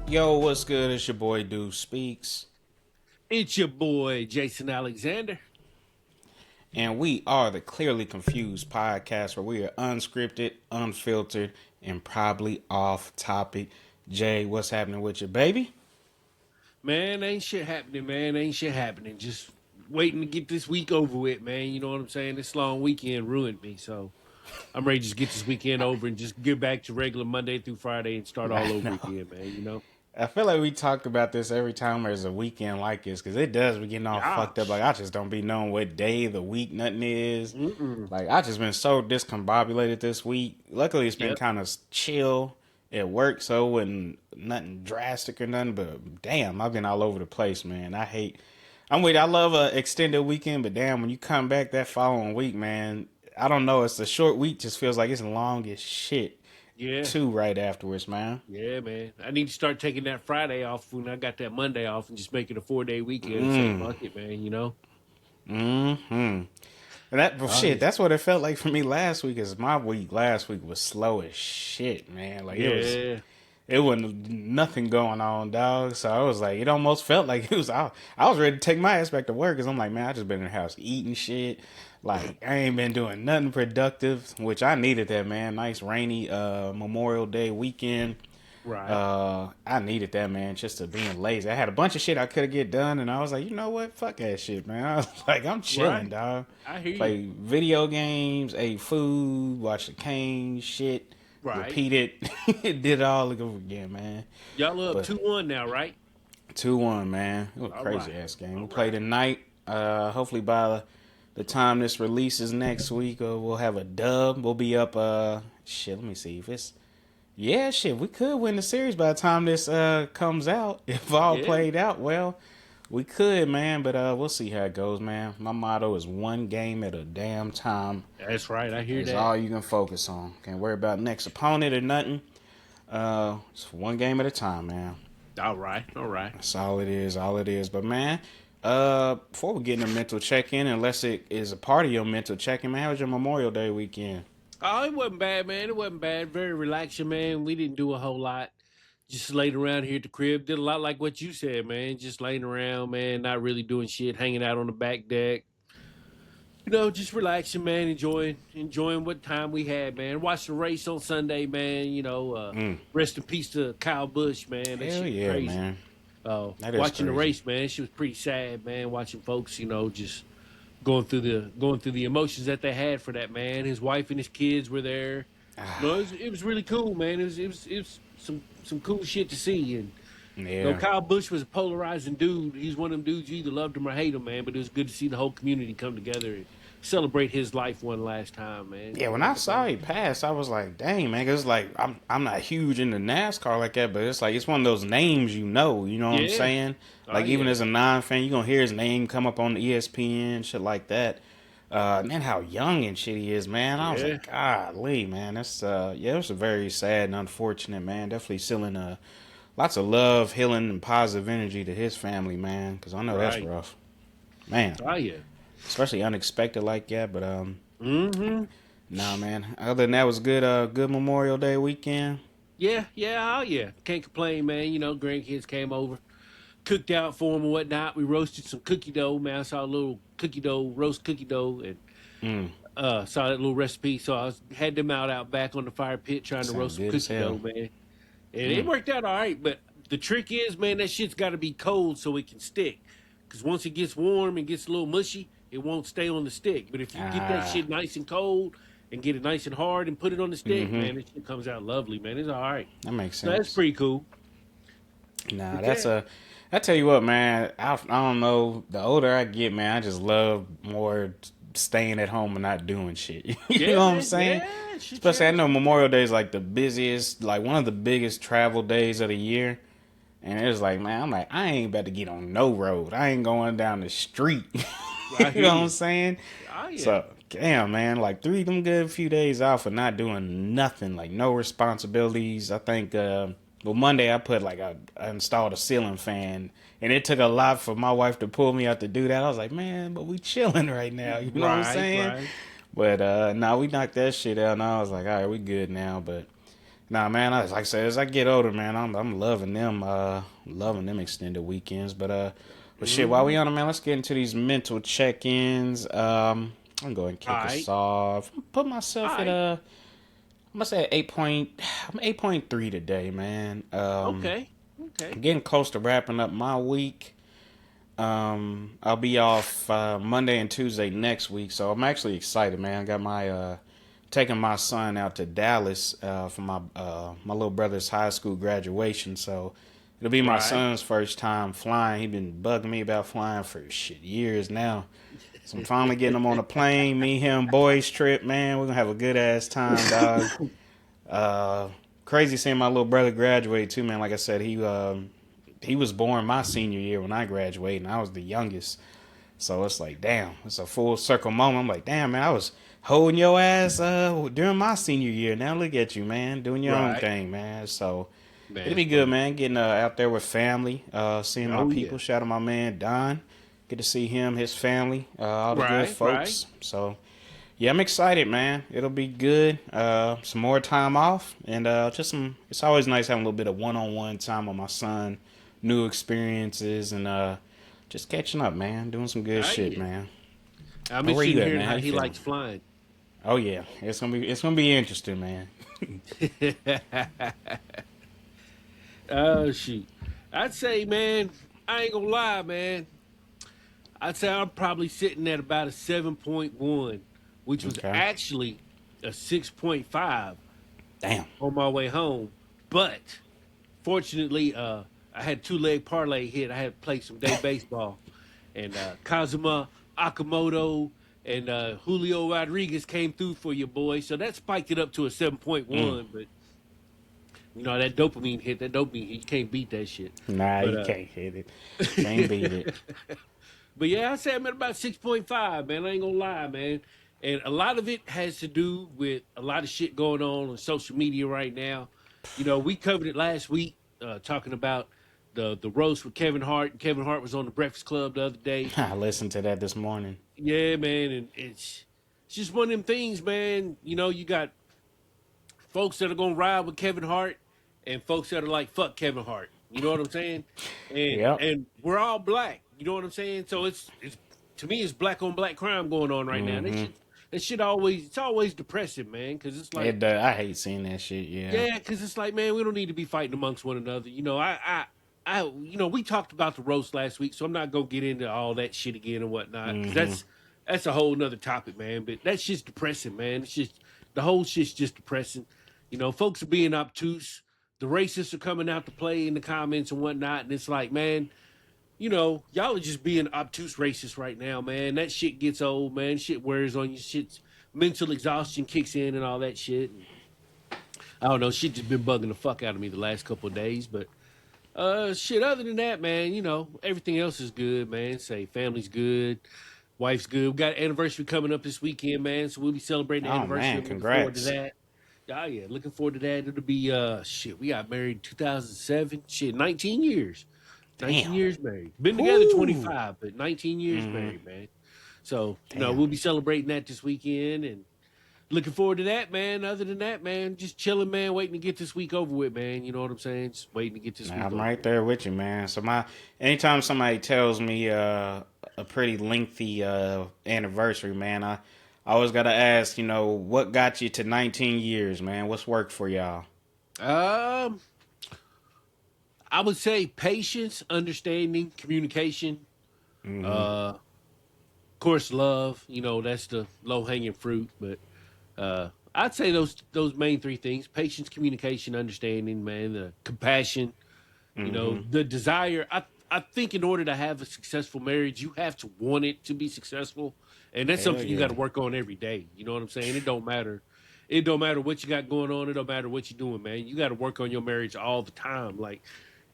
Yo, what's good? It's your boy Dude Speaks, It's your boy, Jason Alexander. and we are the Clearly Confused podcast where we are unscripted, unfiltered, and probably off topic. Jay, what's happening with you, baby? Man, ain't shit happening, man. Ain't shit happening. Just waiting to get this week over with, man. You know what I'm saying? This long weekend ruined me. So I'm ready to just get this weekend over and just get back to regular Monday through Friday and start all I over know. again, man. You know? I feel like we talked about this every time there's a weekend like this because it does be getting all Yeah. fucked up. Like, I just don't be knowing what day of the week nothing is. Mm-mm. Like, I just been so discombobulated this week. Luckily, it's been Yep. kind of chill at work, so it wasn't nothing drastic or nothing. But damn, I've been all over the place, man. I'm with. I love a extended weekend, but damn, when you come back that following week, man, I don't know. It's a short week. Just feels like it's long as shit. Yeah. Too right afterwards, man. Yeah, man. I need to start taking that Friday off when I got that Monday off and just make it a 4-day weekend and say, fuck it, man. You know? And that well, Oh, shit. yeah. That's what it felt like for me last week. Is my week last week was slow as shit, man. Like it was. Yeah. It wasn't nothing going on, dog. So I was like, it almost felt like it was. I was ready to take my ass back to work because I'm like, man, I just been in the house eating shit. Like I ain't been doing nothing productive, which I needed that, man. Nice rainy Memorial Day weekend. Right. I needed that, man, just to being lazy. I had a bunch of shit I could have get done, and I was like, you know what? Fuck that shit, man. I was like, I'm chilling, Right. dog. I hear you. Play video games, ate food, watched the Kane shit, Right. repeat it, did it all over again, man. Y'all up But 2-1 now, right? 2-1, man. It was a All crazy right. ass game. All We play right. tonight. Hopefully by the time this releases next week, we'll have a dub. We'll be up. Shit. Let me see if it's. Yeah, shit. We could win the series by the time this comes out. If all Yeah, played out well, we could, man. But we'll see how it goes, man. My motto is one game at a damn time. that's right. I hear Is that. all you can focus on. Can't worry about next opponent or nothing. It's one game at a time, man. All right. All right. That's all it is. All it is. But man, before we get in a mental check-in, unless it is a part of your mental check-in, man, how was your Memorial Day weekend? Oh, it wasn't bad, man. It wasn't bad. Very relaxing, man. We didn't do a whole lot. Just laid around here at the crib. Did a lot like what you said, man. Just laying around, man. Not really doing shit. Hanging out on the back deck. You know, just relaxing, man. Enjoying what time we had, man. Watched the race on Sunday, man. Rest in peace to Kyle Busch, man. That Hell shit was yeah, crazy. man. That is Watching the crazy. race, man, she was pretty sad, man. Watching folks, just going through the emotions that they had for that man. His wife and his kids were there. No, it was really cool, man. It was some cool shit to see. And Yeah. Kyle Busch was a polarizing dude. He's one of them dudes you either loved him or hate him, man. But it was good to see the whole community come together and celebrate his life one last time, man. Yeah, when I saw it pass, I was like, dang, man. 'Cause it's like, I'm not huge into NASCAR like that, but it's like, it's one of those names you know what I'm Yeah. saying? Oh Like, even yeah. as a non-fan, you're going to hear his name come up on ESPN, shit like that. Man, how young and shit he is, man. I was Yeah. like, golly, man. That's, yeah, it was a very sad and unfortunate, man. Definitely sending lots of love, healing, and positive energy to his family, man. Because I know that's Right. rough. Man, Oh yeah. especially unexpected like that, but, Mm-hmm. nah, man. Other than that, was good. Good Memorial Day weekend. Yeah, yeah, oh yeah. Can't complain, man. Grandkids came over, cooked out for them and whatnot. We roasted some cookie dough, man. I saw a little cookie dough, roast cookie dough, and Mm, saw that little recipe. So had them out back on the fire pit trying to sound roast some good as cookie dough, hell. man. And it Mm. worked out all right. But the trick is, man, that shit's got to be cold so it can stick. Because once it gets warm and gets a little mushy, it won't stay on the stick. But if you get that Ah, shit nice and cold and get it nice and hard and put it on the stick, mm-hmm. man, it shit comes out lovely, man. It's all right. That makes So that's sense. pretty cool. Nah, But that's yeah, a. I tell you what, man. I don't know. The older I get, man, I just love more staying at home and not doing shit. You yeah, know what I'm man, saying? yeah, shit, Especially, I yeah. know Memorial Day is like the busiest, like one of the biggest travel days of the year. And it's like, man, I'm like, I ain't about to get on no road. I ain't going down the street. I You hear know what I'm you. saying? Oh yeah, So, damn, man, like three of them good few days off for not doing nothing, like no responsibilities. I think, well, Monday I put like I installed a ceiling fan, and it took a lot for my wife to pull me out to do that. I was like, man, but we chilling right now. You know what I'm right, saying? right. But nah, we knocked that shit out, and I was like, all right, we good now. But Nah, man. Like I said, as I get older, man, I'm loving them extended weekends. But shit, while we Hmm. on it, man, let's get into these mental check-ins. I'm going to All kick us right, off. Put all myself at right, I'm gonna say 8 point. I'm 8.3 today, man. okay, okay, I'm getting close to wrapping up my week. I'll be off Monday and Tuesday next week, so I'm actually excited, man. I got my taking my son out to Dallas for my little brother's high school graduation. So it'll be my right. son's first time flying. He been bugging me about flying for shit years now. So I'm finally getting him on a plane. Me, him, boys trip, man. We're gonna have a good ass time, dog. Uh, Crazy seeing my little brother graduate too, man. Like I said, he was born my senior year when I graduated, and I was the youngest. So it's like, damn, it's a full circle moment. I'm like, damn, man, I was holding your ass during my senior year. Now look at you, man, doing your own Right, thing, man. So it'll that's be good, funny. man. Getting out there with family, seeing my Oh yeah, people. Shout out my man Don. Get to see him, his family, all the good right, right. folks. So yeah, I'm excited, man. It'll be good. Some more time off, and just some. It's always nice having a little bit of one-on-one time with my son, new experiences, and just catching up, man. Doing some good Oh shit, yeah. man. I'm Where interested you in at, hearing man? How how you he feeling? likes flying. Oh yeah, it's gonna be interesting, man. Oh shoot, I'd say, man, I ain't gonna lie, man. I'd say I'm probably sitting at about a 7.1, which was Okay. actually a 6.5 Damn. on my way home. But fortunately, I had two-leg parlay hit. I had to play some day baseball, and Kazuma Akamoto and Julio Rodriguez came through for you, boy. So that spiked it up to a Mm. 7.1. But that dopamine hit, you can't beat that shit. Nah, But you can't hit it. Can't beat it. But yeah, I say I'm at about 6.5, man. I ain't gonna lie, man. And a lot of it has to do with a lot of shit going on social media right now. We covered it last week, talking about the roast with Kevin Hart. Kevin Hart was on the Breakfast Club the other day. I listened to that this morning. Yeah, man, and it's just one of them things, man. You got folks that are gonna ride with Kevin Hart and folks that are like fuck Kevin Hart. You know what I'm saying? And Yep. and we're all black. You know what I'm saying? So it's to me it's black on black crime going on right now. Mm-hmm. That shit always it's always depressing, man, because it's like It. I hate seeing that shit. Yeah. yeah, because it's like, man, we don't need to be fighting amongst one another. We talked about the roast last week, so I'm not gonna get into all that shit again and whatnot, because Mm-hmm. that's a whole nother topic, man. But that shit's depressing, man. It's just the whole shit's just depressing. Folks are being obtuse. The racists are coming out to play in the comments and whatnot, and it's like, man, y'all are just being obtuse racist right now, man. That shit gets old, man. Shit wears on you. Shit's mental exhaustion kicks in and all that shit. And I don't know. Shit just been bugging the fuck out of me the last couple of days. But shit. Other than that, man, everything else is good, man. Say family's good, wife's good. We got an anniversary coming up this weekend, man. So we'll be celebrating the Oh anniversary. man, I'm looking forward to congrats. that. Oh yeah, looking forward to that. It'll be shit. We got married in 2007. Shit, 19 years. 19 Damn. years married. Been together Whoo. 25, but 19 years Mm-hmm. married, man. So, Damn. we'll be celebrating that this weekend and looking forward to that, man. Other than that, man, just chilling, man, waiting to get this week over with, man. You know what I'm saying? Just waiting to get this Nah, week I'm over right with. there with you, man. So anytime somebody tells me a pretty lengthy anniversary, man, I always gotta ask, what got you to 19 years, man? What's worked for y'all? Um, I would say patience, understanding, communication, Mm-hmm. of course, love. That's the low hanging fruit, but I'd say those main three things: patience, communication, understanding, man, the compassion. Mm-hmm. The desire. I think in order to have a successful marriage, you have to want it to be successful, and that's Hell something you got yeah. to work on every day. You know what I'm saying? It don't matter. It don't matter what you got going on. It don't matter what you're doing, man. You got to work on your marriage all the time. Like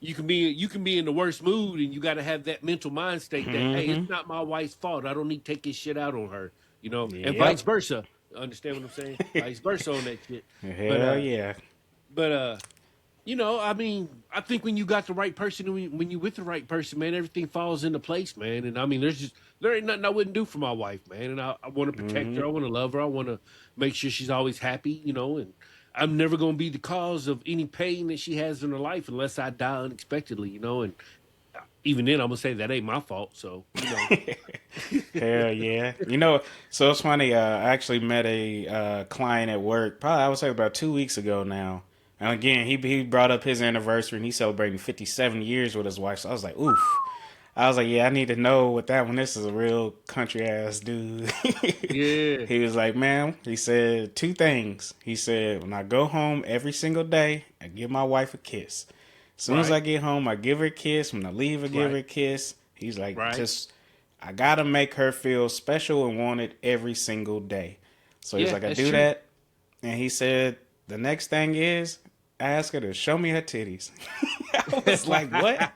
you can be in the worst mood, and you got to have that mental mind state that hey, it's Mm-hmm. not my wife's fault. I don't need to take this shit out on her. And vice Yep. versa. Understand what I'm saying? Vice versa on that shit. But Hell yeah. but I mean, I think when you got the right person, when you with the right person, man, everything falls into place, man. And I mean, there ain't nothing I wouldn't do for my wife, man. And I want to protect Mm-hmm. her, I want to love her, I want to make sure she's always happy, and I'm never going to be the cause of any pain that she has in her life unless I die unexpectedly, and even then I'm gonna say that ain't my fault. So Hell yeah. So it's funny. I actually met a client at work, probably I would say about 2 weeks ago now. And again, he brought up his anniversary and he's celebrating 57 years with his wife. So I was like, oof. I was like, yeah, I need to know what that one. This is a real country ass dude. yeah, He was like, man, he said two things. He said, when I go home every single day, I give my wife a kiss. As soon as I right, get home, I give her a kiss. When I leave, I give her right, a kiss. He's like, right, just, I gotta make her feel special and wanted every single day. So he's yeah, like, I that's do true. that. And he said, the next thing is, I ask her to show me her titties. I was like, what?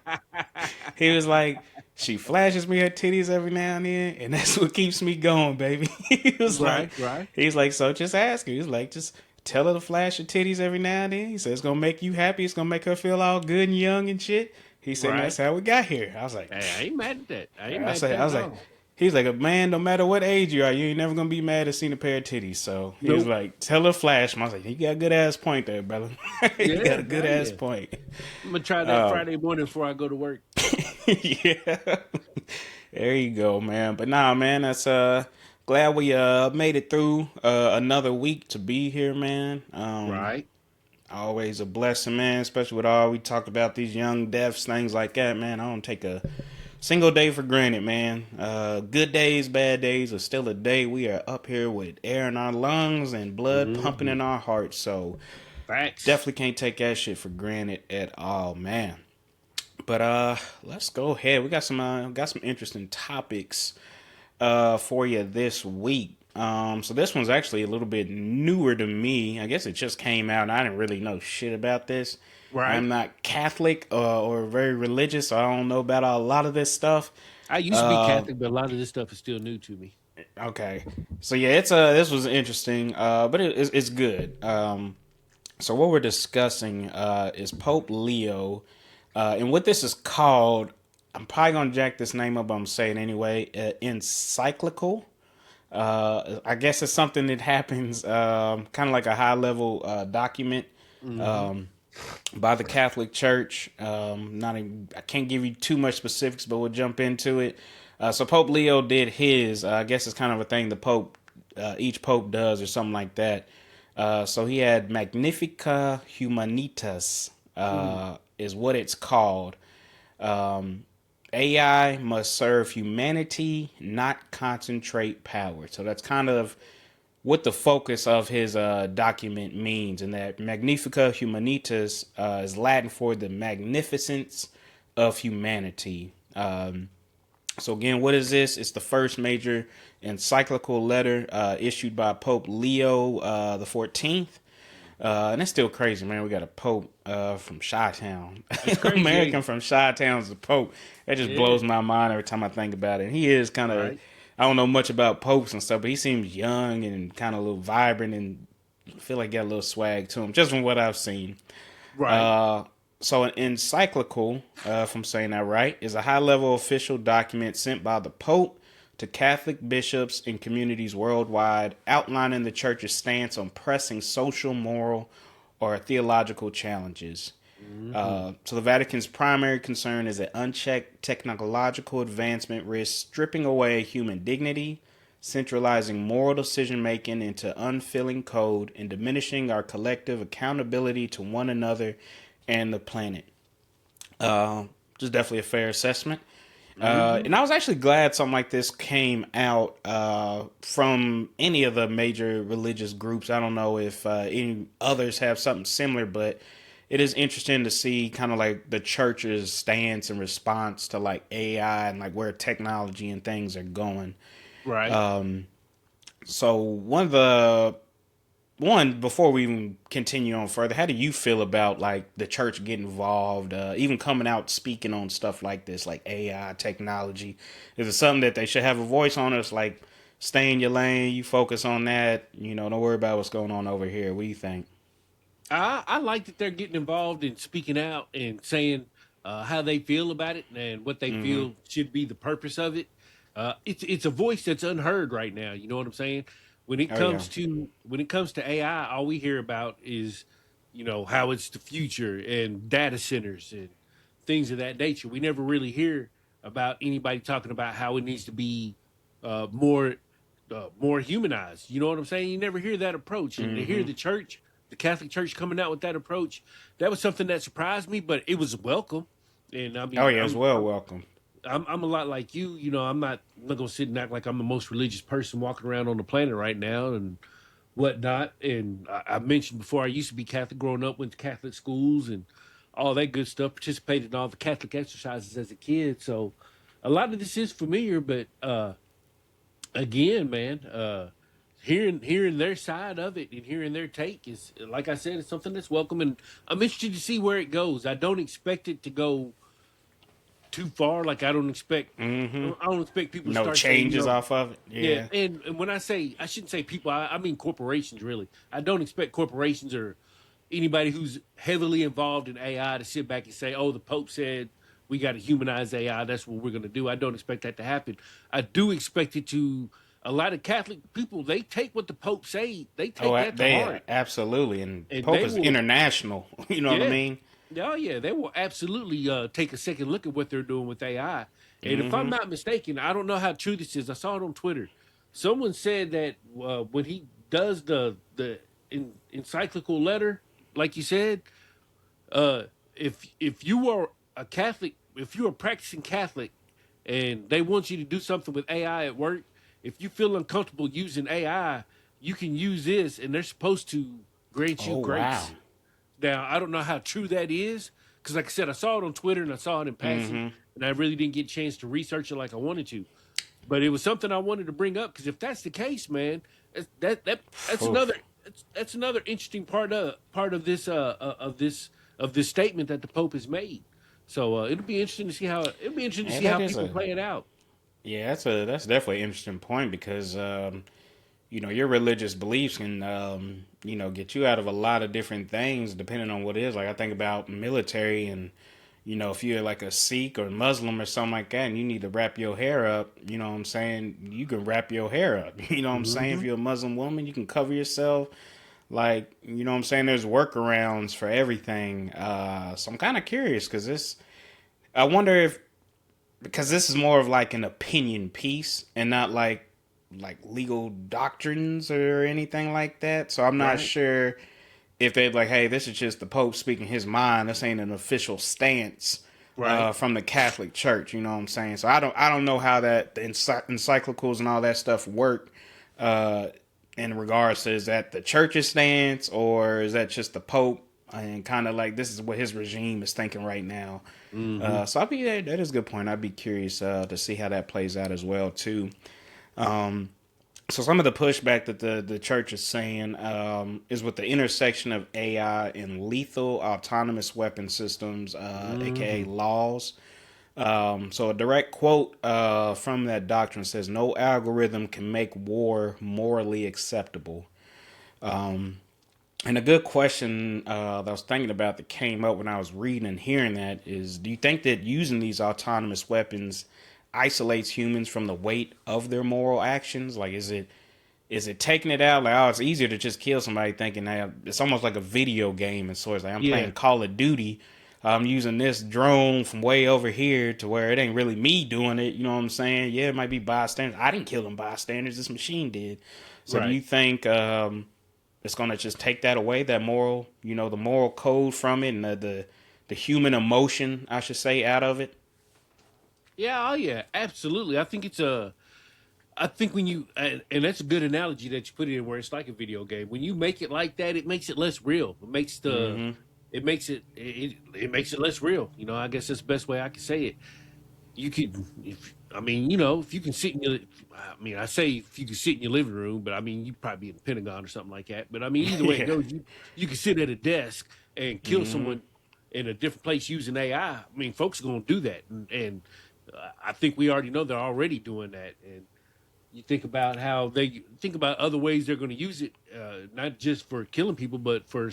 He was like, she flashes me her titties every now and then, and that's what keeps me going, baby. he was like, right, right, he's like, so just ask her. He's like, just tell her to flash her titties every now and then. He said it's gonna make you happy. It's gonna make her feel all good and young and shit. He said and that's right. how we got here. I was like, Hey, I ain't mad at that. I ain't I mad at said, that I at was like, all. he's like a man. No matter what age you are, you ain't never gonna be mad at seeing a pair of titties. So he was Nope. like, tell her flash. I was like, you got a good ass point there, brother. you got Yeah, a good hell ass yeah. point. I'm gonna try that Friday morning before I go to work. yeah. There you go, man. But nah, man, that's glad we made it through another week to be here, man. Right. Always a blessing, man, especially with all we talked about these young deaths, things like that, man. I don't take a single day for granted, man. Good days, bad days are still a day. We are up here with air in our lungs and blood pumping Hmm. in our hearts, so Facts. definitely can't take that shit for granted at all, man. But let's go ahead. We got some interesting topics for you this week. So this one's actually a little bit newer to me. I guess it just came out, and I didn't really know shit about this. I'm Right. not Catholic or very religious, so I don't know about a lot of this stuff. I used to be Uh, Catholic, but a lot of this stuff is still new to me. okay, so yeah, it's this was interesting, but it's good. So what we're discussing is Pope Leo, and what this is called. I'm probably gonna jack this name up. But I'm saying anyway. Encyclical. I guess it's something that happens, kind of like a high level document Hmm. by the Catholic Church. Not even, I can't give you too much specifics, but we'll jump into it. So Pope Leo did his. I guess it's kind of a thing the Pope, each Pope does, or something like that. So he had Magnifica Humanitas, is what it's called. AI must serve humanity, not concentrate power. So that's kind of what the focus of his document means, and that Magnifica Humanitas is Latin for the magnificence of humanity. So again, what is this? It's the first major encyclical letter issued by Pope Leo the 14th. And it's still crazy, man. We got a Pope from Chi-Town. It's crazy, American ain't from Chi-Town is the Pope. That just it? Yeah. blows my mind every time I think about it. And he is kind of, Right. I don't know much about popes and stuff, but he seems young and kind of a little vibrant and I feel like he got a little swag to him, just from what I've seen. Right. Uh, so an encyclical, if I'm saying that right, is a high-level official document sent by the Pope to Catholic bishops and communities worldwide, outlining the Church's stance on pressing social, moral, or theological challenges. Hmm. So the Vatican's primary concern is that unchecked technological advancement risks stripping away human dignity, centralizing moral decision making into unfilling code, and diminishing our collective accountability to one another and the planet. Just definitely a fair assessment. Hmm. And I was actually glad something like this came out from any of the major religious groups. I don't know if any others have something similar, but it is interesting to see kind of like the church's stance and response to like AI and like where technology and things are going. Right. So one before we even continue on further, how do you feel about like the church getting involved, even coming out speaking on stuff like this, like AI technology? Is it something that they should have a voice on? Us like stay in your lane, you focus on that, don't worry about what's going on over here. What do you think? I like that they're getting involved and speaking out and saying how they feel about it and what they Mm-hmm. feel should be the purpose of it. It's a voice that's unheard right now. You know what I'm saying? Oh yeah. when it comes to AI, all we hear about is, how it's the future and data centers and things of that nature. We never really hear about anybody talking about how it needs to be more more humanized. You know what I'm saying? You never hear that approach, and to hear Hmm. the church, the Catholic Church, coming out with that approach, that was something that surprised me, but it was welcome. And I Oh mean, yeah, as well. Welcome. I'm a lot like you. I'm not gonna sit and act like I'm the most religious person walking around on the planet right now and whatnot. And I mentioned before, I used to be Catholic growing up, went to Catholic schools and all that good stuff. Participated in all the Catholic exercises as a kid, so a lot of this is familiar. But again, man, hearing their side of it and hearing their take is, like I said, it's something that's welcome, and I'm interested to see where it goes. I don't expect it to go too far. Like Hmm. I don't expect people to No start saying, changes off of it. yeah. Yeah. And when I say, I shouldn't say people, I mean corporations. Really, I don't expect corporations or anybody who's heavily involved in AI to sit back and say, "Oh, the Pope said we got to humanize AI. That's what we're going to do." I don't expect that to happen. I do expect it to. A lot of Catholic people, they take what the Pope say, they Oh, take that to they heart, absolutely. And and Pope they is will. international. You know what I Yeah. mean? Oh yeah, they will absolutely take a second look at what they're doing with AI. And if I'm Hmm. not mistaken, I don't know how true this is. I saw it on Twitter. Someone said that when he does the encyclical letter, like you said, uh, if you are a Catholic, if you're a practicing Catholic, and they want you to do something with AI at work, if you feel uncomfortable using AI, you can use this, and they're supposed to grant you Oh wow. grace. Now, I don't know how true that is because, like I said, I saw it on Twitter and I saw it in passing, Hmm. and I really didn't get a chance to research it like I wanted to. But it was something I wanted to bring up because if that's the case, man, that's another Oof. that's another interesting part of this of this statement that the Pope has made. So it'll be interesting to Yeah, see that how is people a play it out. yeah. That's definitely an interesting point because your religious beliefs can get you out of a lot of different things depending on what it is. Like I think about military and if you're like a Sikh or Muslim or something like that and you need to wrap your hair up, you know what I'm saying? You can wrap your hair up. You know what I'm saying? If Hmm. you're a Muslim woman, you can cover yourself. Like, you know what I'm saying? There's workarounds for everything. So I'm kind of curious because I wonder if, because this is more of like an opinion piece and not like legal doctrines or anything like that. So I'm not Right, sure if they're like, hey, this is just the Pope speaking his mind. This ain't an official stance right. from the Catholic Church. You know what I'm saying? So I don't know how that the encyclicals and all that stuff work. Uh, in regards to, is that the church's stance or is that just the Pope and kind of like this is what his regime is thinking right now. Hmm. So I'd be that is a good point. I'd be curious to see how that plays out as well too. So some of the pushback that the church is saying is with the intersection of AI and lethal autonomous weapon systems, aka Hmm. laws. So a direct quote from that doctrine says, "No algorithm can make war morally acceptable." And a good question that I was thinking about that came up when I was reading and hearing that is, do you think that using these autonomous weapons isolates humans from the weight of their moral actions? Like, is it taking it out? Like, oh, it's easier to just kill somebody thinking that it's almost like a video game and so it's like I'm Yeah, playing Call of Duty. I'm using this drone from way over here to where it ain't really me doing it. You know what I'm saying? Yeah, it might be bystanders. I didn't kill them bystanders. This machine did. So do right. you think it's gonna just take that away, that moral, the moral code from it, and the human emotion, I should say, out of it? Yeah, oh yeah, absolutely. I think when and that's a good analogy that you put it in where it's like a video game. When you make it like that, it makes it less real. Mm-hmm. It makes it less real. I guess that's the best way I can say it. You could, if I mean, if you can sit in your, I mean, I say if you can sit in your living room, but I mean, you'd probably be in the Pentagon or something like that. But I mean, either way it Yeah. goes, you can sit at a desk and kill Mm-hmm. someone in a different place using AI. I mean, folks are going to do that, and I think we already know they're already doing that. And you think about how they think about other ways they're going to use it, not just for killing people, but for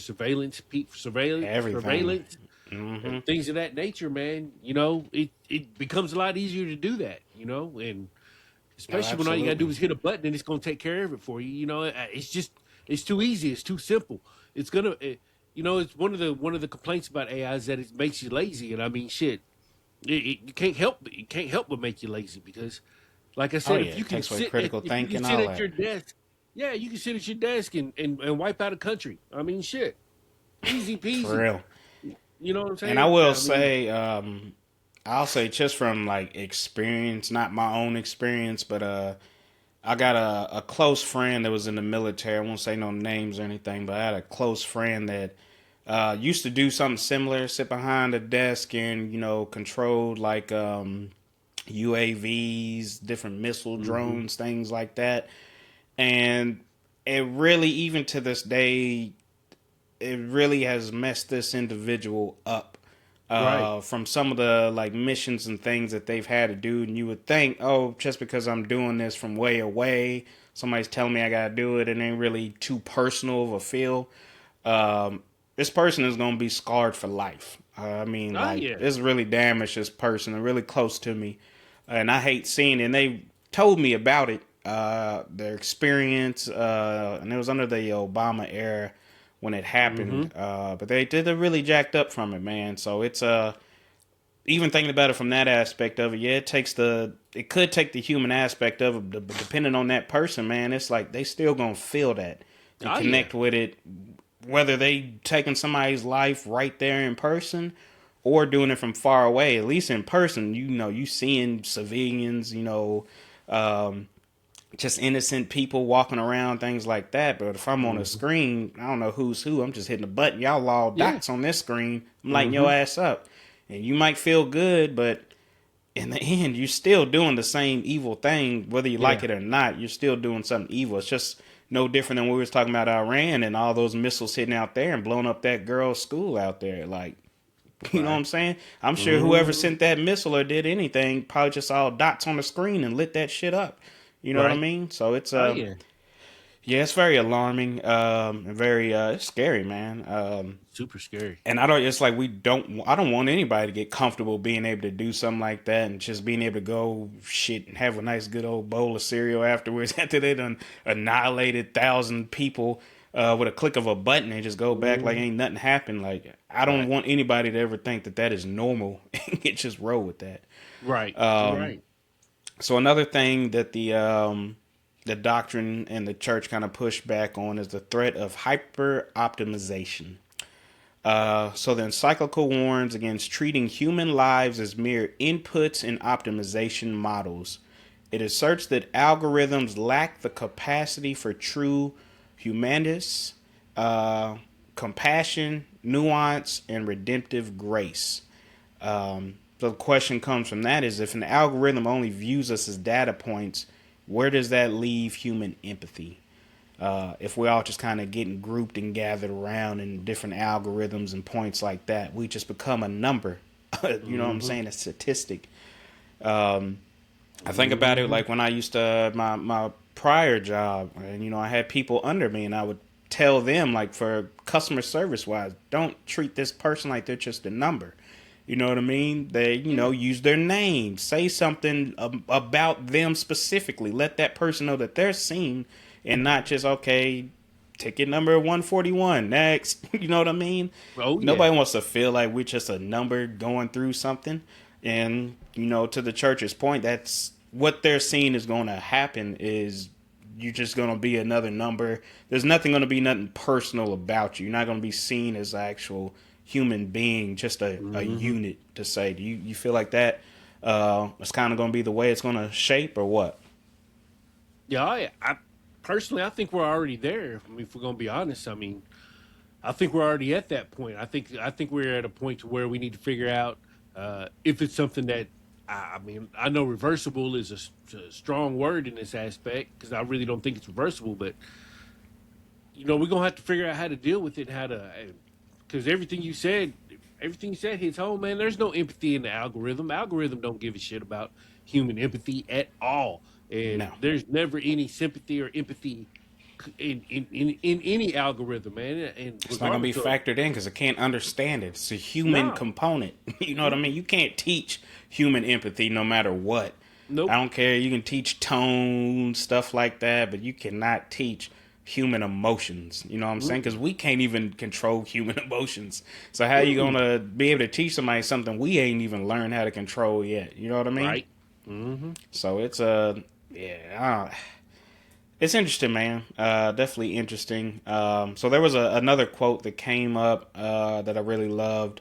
Everything. surveillance, Mm-hmm. and things of that nature. Man, it becomes a lot easier to do that. And Oh, especially when all you gotta do absolutely. is hit a button and it's gonna take care of it for you. It's too easy. It's too simple. It's gonna, it's one of the complaints about AI is that it makes you lazy. And I mean, shit, you can't help but make you lazy because, like I Oh said, yeah, it takes away critical if you can thinking, sit all at that. your desk, yeah, you can sit at your desk and wipe out a country. I mean, shit, easy For peasy. real. You know what I'm And I saying? will I mean, say, I'll say just from like experience, not my own experience, but I got a close friend that was in the military. I won't say no names or anything, but I had a close friend that used to do something similar, sit behind a desk and controlled like UAVs, different missile hmm drones, things like that. And it really, even to this day, it really has messed this individual up right. from some of the like missions and things that they've had to do. And you would think, oh, just because I'm doing this from way away, somebody's telling me I gotta do it, it ain't really too personal of a feel. This person is gonna be scarred for life. I mean, Oh like yeah, this really damaged this person, and really close to me, and I hate seeing it. And they told me about it, their experience, and it was under the Obama era when it hmm happened. But they're really jacked up from it, man. So it's even thinking about it from that aspect of it, yeah, it could take the human aspect of it, but depending on that person, man, it's like they still gonna feel that and oh yeah, connect with it, whether they taking somebody's life right there in person or doing it from far away. At least in person, you seeing civilians, um, just innocent people walking around, things like that. But if I'm on a hmm screen, I don't know who's who. I'm just hitting a button. Y'all all yeah, dots on this screen. I'm lighting your hmm ass up, and you might feel good, but in the end, you're still doing the same evil thing, whether you like yeah, it or not. You're still doing something evil. It's just no different than we was talking about Iran and all those missiles hitting out there and blowing up that girl's school out there. Like, you know what right. I'm saying? I'm sure whoever hmm sent that missile or did anything probably just saw dots on the screen and lit that shit up. You know what I Right. mean? So it's Oh yeah, yeah, it's very alarming, and very it's scary, man. super scary. And I don't. It's like I don't want anybody to get comfortable being able to do something like that and just being able to go shit and have a nice good old bowl of cereal afterwards after they done annihilated 1,000 people with a click of a button and just go back like hmm ain't nothing happened. Like I don't Right. want anybody to ever think that that is normal and get just roll with that. Right. Um, Right. so another thing that the doctrine and the church kind of push back on is the threat of hyper optimization. So the encyclical warns against treating human lives as mere inputs and optimization models. It asserts that algorithms lack the capacity for true humanist, uh, compassion, nuance, and redemptive grace. So the question comes from that is if an algorithm only views us as data points, where does that leave human empathy? If we're all just kind of getting grouped and gathered around in different algorithms and points like that, we just become a number. You know what I'm hmm saying? A statistic. I think about it hmm like when I used to my prior job, and I had people under me, and I would tell them like for customer service wise, don't treat this person like they're just a number. You know what I mean? They Yeah. use their name, say something about them specifically. Let that person know that they're seen, and not just okay. Ticket number 141 next. You know what I mean? Oh yeah. Nobody wants to feel like we're just a number going through something. And to the church's point, that's what they're seeing is going to happen. Is you're just going to be another number. There's nothing personal about you. You're not going to be seen as an actual human being, just a hmm unit to say. Do you feel like that it's kind of going to be the way it's going to shape or what? Yeah. I personally, I think we're already there. I mean, if we're gonna be honest, I mean, I think we're already at that point. I think we're at a point to where we need to figure out if it's something that I mean, I know reversible is a strong word in this aspect because I really don't think it's reversible, but we're gonna have to figure out how to deal with it, how to because everything you said hits home, man. There's no empathy in the algorithm. Algorithm don't give a shit about human empathy at all, and No. there's never any sympathy or empathy in any algorithm, man. And It's not going to be regardless of factored in because it can't understand it. It's a human no, component. You know what I mean? You can't teach human empathy no matter what. Nope. I don't care. You can teach tone, stuff like that, but you cannot teach human emotions. You know what I'm saying? Because Mm-mm. we can't even control human emotions. So how you Mm-mm. gonna be able to teach somebody something we ain't even learned how to control yet? You know what I mean? Right. Mm-hmm. So it's yeah, it's interesting, man. Definitely interesting. So there was another quote that came up that I really loved,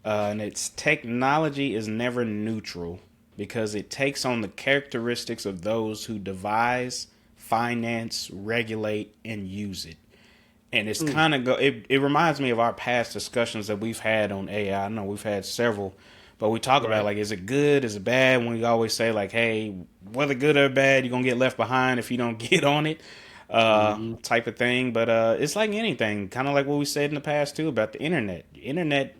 and it's technology is never neutral because it takes on the characteristics of those who devise, finance, regulate, and use it. And it's Mm. kind of it reminds me of our past discussions that we've had on AI. I know we've had several, but we talk about Right. like, is it good, is it bad? When we always say like, hey, whether good or bad, you're gonna get left behind if you don't get on it, Mm-hmm. type of thing. But it's like anything, kind of like what we said in the past too about the internet. The internet,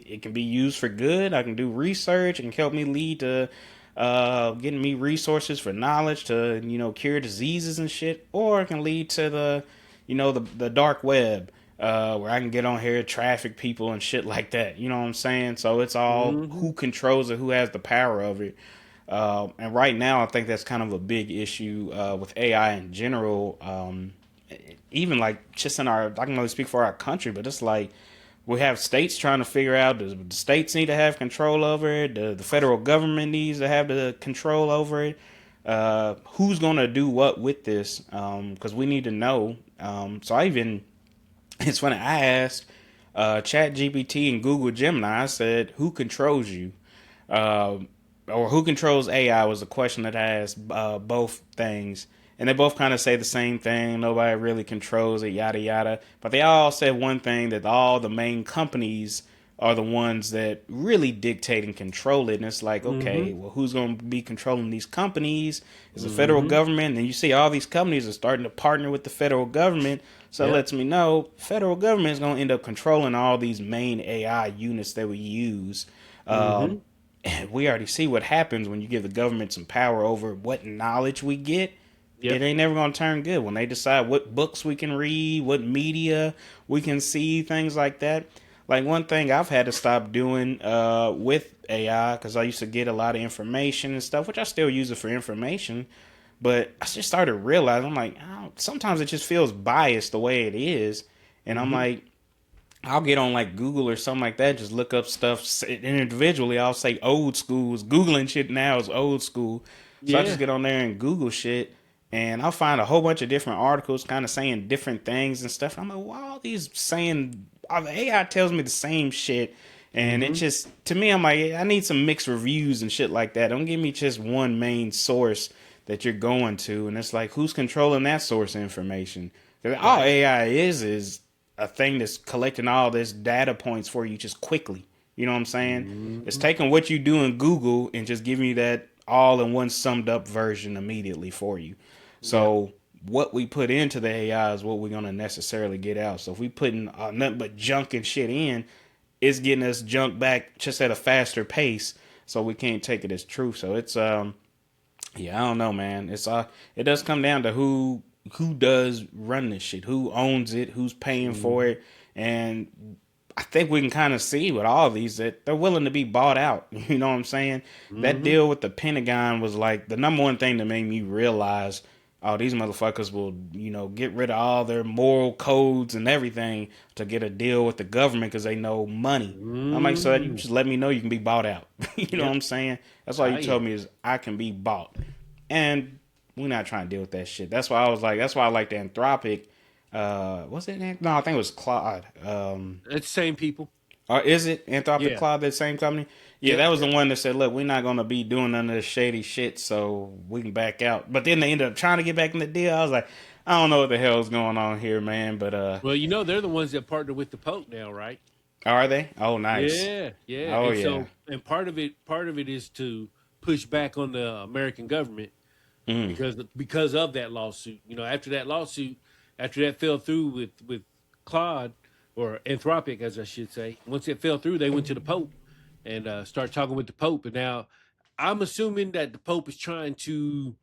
it can be used for good. I can do research. It can help me lead to getting me resources for knowledge to cure diseases and shit, or it can lead to the dark web, where I can get on here, traffic people and shit like that. You know what I'm saying? So it's all Mm-hmm. who controls it, who has the power of it. And right now, I think that's kind of a big issue with AI in general. Even like just in our, I can only speak for our country, but it's like we have states trying to figure out, does the states need to have control over it? The federal government needs to have the control over it. Who's going to do what with this? Because we need to know. So I even, it's funny, I asked Chat GPT and Google Gemini, I said, who controls you? Uh, or who controls AI was the question that I asked both things. And they both kind of say the same thing. Nobody really controls it, yada yada. But they all said one thing, that all the main companies are the ones that really dictate and control it. And it's like, Mm-hmm. okay, well, who's going to be controlling these companies? Is the federal Mm-hmm. government? And you see all these companies are starting to partner with the federal government. So it Yep. lets me know federal government is going to end up controlling all these main AI units that we use. Mm-hmm. Um, we already see what happens when you give the government some power over what knowledge we get. It Yep. ain't never gonna turn good when they decide what books we can read, what media we can see, things like that. Like one thing I've had to stop doing with AI, because I used to get a lot of information and stuff, which I still use it for information. But I just started realizing, I'm like, sometimes it just feels biased the way it is, and I'm Mm-hmm. like, I'll get on like Google or something like that, just look up stuff individually. I'll say old schools. Googling shit now is old school. So I just Yeah. get on there and Google shit, and I'll find a whole bunch of different articles kind of saying different things and stuff. I'm like, why all these saying, the AI tells me the same shit. And it Mm-hmm. just, to me, I'm like, I need some mixed reviews and shit like that. Don't give me just one main source that you're going to. And it's like, who's controlling that source of information? 'Cause all Right. AI is a thing that's collecting all this data points for you just quickly. You know what I'm saying? It's Mm-hmm. taking what you do in Google and just giving you that all in one summed up version immediately for you. Yep. So what we put into the AI is what we're gonna necessarily get out. So if we putting nothing but junk and shit in, it's getting us junk back just at a faster pace. So we can't take it as true. So it's yeah, I don't know, man. It does come down to who does run this shit, who owns it, who's paying for Mm-hmm. it, and I think we can kind of see with all these that they're willing to be bought out. You know what I'm saying? That Mm-hmm. deal with the Pentagon was like the number one thing that made me realize, oh, these motherfuckers will, get rid of all their moral codes and everything to get a deal with the government because they know money. I'm like, so you Mm-hmm. just let me know you can be bought out. You know what Yep. I'm saying? That's all Oh you told yeah. me is I can be bought. And we're not trying to deal with that shit. That's why I was like, that's why I like the Anthropic. Was it? No, I think it was Claude. It's the same people. Or is it Anthropic Yeah. Claude, that same company? Yeah, Yep. that was the Yep. one that said, look, we're not going to be doing none of this shady shit, so we can back out. But then they ended up trying to get back in the deal. I was like, I don't know what the hell is going on here, man. But Well, they're the ones that partner with the Pope now, right? are they? Oh, nice. Yeah, yeah. Oh, And yeah. so, and part of it is to push back on the American government Mm. because of that lawsuit. After that lawsuit, after that fell through with Claude or Anthropic, as I should say, once it fell through, they went to the Pope and start talking with the Pope. And now, I'm assuming that the Pope is trying to,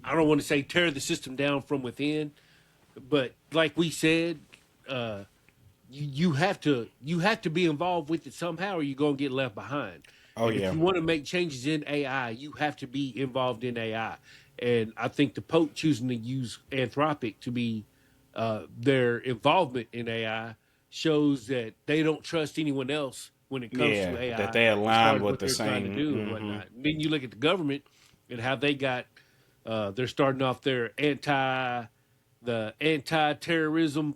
I don't want to say tear the system down from within, but like we said, you have to be involved with it somehow, or you're gonna get left behind. Oh And if yeah. you want to make changes in AI, you have to be involved in AI. And I think the Pope choosing to use Anthropic to be their involvement in AI shows that they don't trust anyone else when it comes to Yeah, that AI they as far align as with what the they're trying to same. do and whatnot. And then you look at the government and how they got they're starting off their anti-terrorism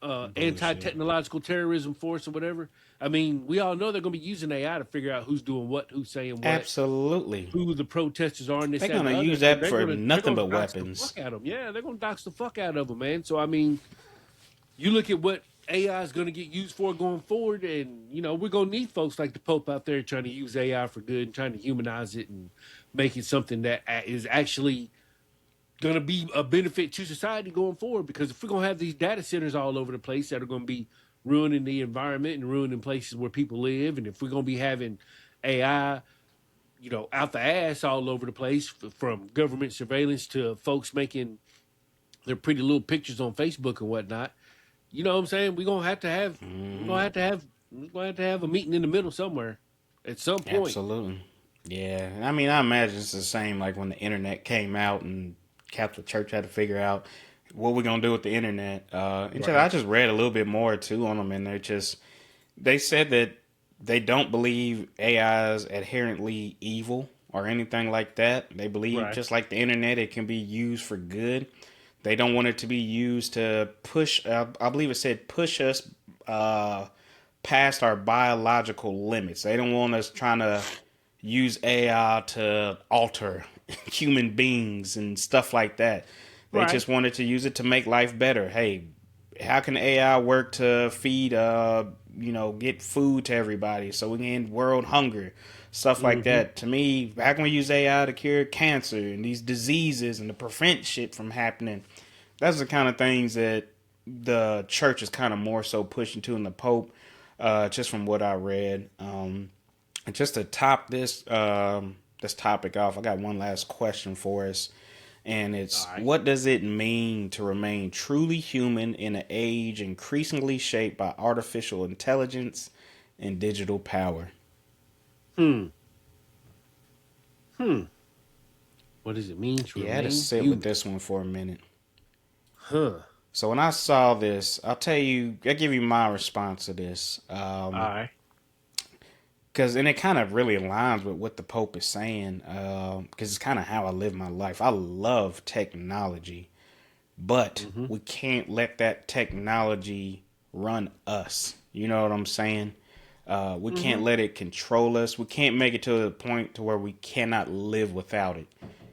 Bullshit. anti-technological terrorism force or whatever. I mean, we all know they're going to be using AI to figure out who's doing what, who's saying what, Absolutely. who the protesters are, and this They're that, and gonna the other. use And that they're for gonna they're nothing gonna but dox the weapons. fuck out of them. Yeah, they're gonna dox the fuck out of them, man. So I mean, you look at what AI is going to get used for going forward, and we're going to need folks like the Pope out there trying to use AI for good and trying to humanize it and make it something that is actually going to be a benefit to society going forward. Because if we're going to have these data centers all over the place that are going to be ruining the environment and ruining places where people live, and if we're going to be having AI, out the ass all over the place, from government surveillance to folks making their pretty little pictures on Facebook and whatnot, you know what I'm saying? We're gonna have to have a meeting in the middle somewhere at some point. Absolutely. Yeah, and I mean, I imagine it's the same like when the internet came out and Catholic Church had to figure out what we're gonna do with the internet. I Right. just read a little bit more too on them, and they said that they don't believe AI is inherently evil or anything like that. They believe Right. just like the internet, it can be used for good. They don't want it to be used to push. I believe it said push us uh, past our biological limits. They don't want us trying to use AI to alter human beings and stuff like that. They Right. just wanted to use it to make life better. Hey, how can AI work to feed, get food to everybody so we can end world hunger, stuff like Mm-hmm. that. To me, how can we use AI to cure cancer and these diseases and to prevent shit from happening? That's the kind of things that the church is kind of more so pushing to in the Pope, just from what I read. And just to top this topic off, I got one last question for us, and All it's right. what does it mean to remain truly human in an age increasingly shaped by artificial intelligence and digital power? Hmm. Hmm. What does it mean to Yeah, I had to remain sit with human? this one for a minute. Huh. So when I saw this, I'll give you my response to this. All right. And it kind of really aligns with what the Pope is saying, because it's kind of how I live my life. I love technology, but Mm-hmm. we can't let that technology run us. You know what I'm saying? We Mm-hmm. can't let it control us. We can't make it to the point to where we cannot live without it.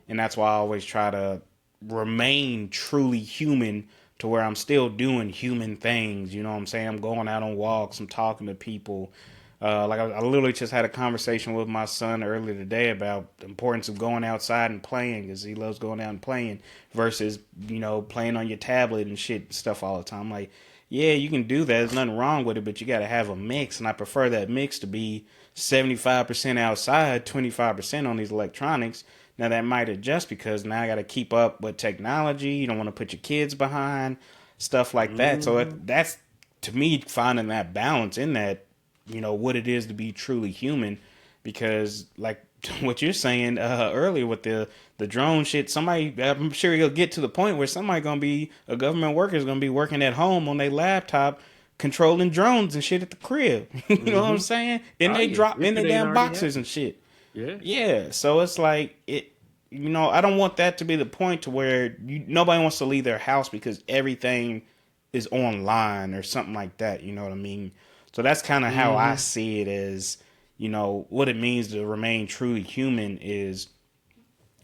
And that's why I always try to remain truly human to where I'm still doing human things. You know what I'm saying? I'm going out on walks. I'm talking to people. I literally just had a conversation with my son earlier today about the importance of going outside and playing, because he loves going out and playing versus playing on your tablet and shit stuff all the time. Like, yeah, you can do that. There's nothing wrong with it, but you got to have a mix, and I prefer that mix to be 75% outside, 25% on these electronics. Now that might adjust because now I got to keep up with technology. You don't want to put your kids behind, stuff like that. So Mm-hmm. that's to me finding that balance in that, what it is to be truly human, because like what you're saying earlier with the drone shit, somebody, I'm sure you'll get to the point where somebody gonna be a government worker is gonna be working at home on their laptop controlling drones and shit at the crib. You know what I'm Mm-hmm. saying? And Oh they yeah. drop If in their it ain't damn already boxers happened. and shit. Yeah. Yeah, so it's like it. I don't want that to be the point to where nobody wants to leave their house because everything is online or something like that. You know what I mean? So that's kind of how I Mm-hmm. see it as, what it means to remain truly human is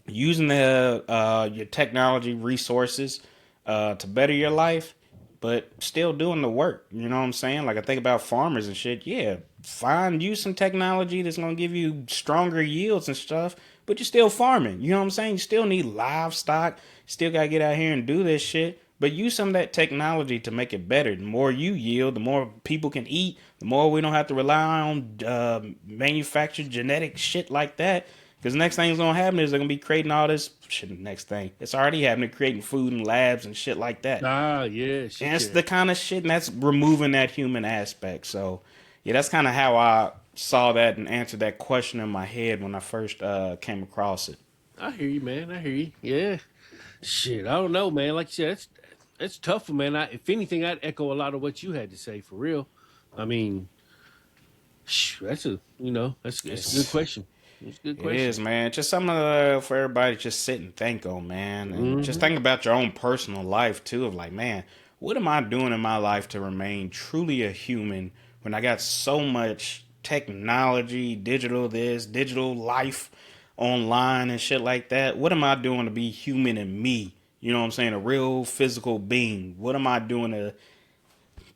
using your technology resources to better your life, but still doing the work. You know what I'm saying? Like I think about farmers and shit. Yeah, fine, use some technology that's gonna give you stronger yields and stuff, but you're still farming. You know what I'm saying? You still need livestock. Still gotta get out here and do this shit. But use some of that technology to make it better. The more you yield, the more people can eat. The more we don't have to rely on manufactured genetic shit like that. Because the next thing's gonna happen is they're gonna be creating all this shit. Next thing, it's already happening, creating food in labs and shit like that. Ah, yeah. And Shit, that's yeah. the kind of shit, and that's removing that human aspect. So, yeah, that's kind of how I saw that and answered that question in my head when I first came across it. I hear you, man. I hear you. Yeah. Shit, I don't know, man. Like you said, that's tougher, man. If anything, I'd echo a lot of what you had to say for real. I mean, that's a that's a good It's question. It's a good it question. is, man. Just something for everybody to just sit and think on, man, and just Hmm. think about your own personal life too. Of like, man, what am I doing in my life to remain truly a human when I got so much technology, digital this, digital life, online and shit like that? What am I doing to be human in me? You know what I'm saying? A real physical being. What am I doing to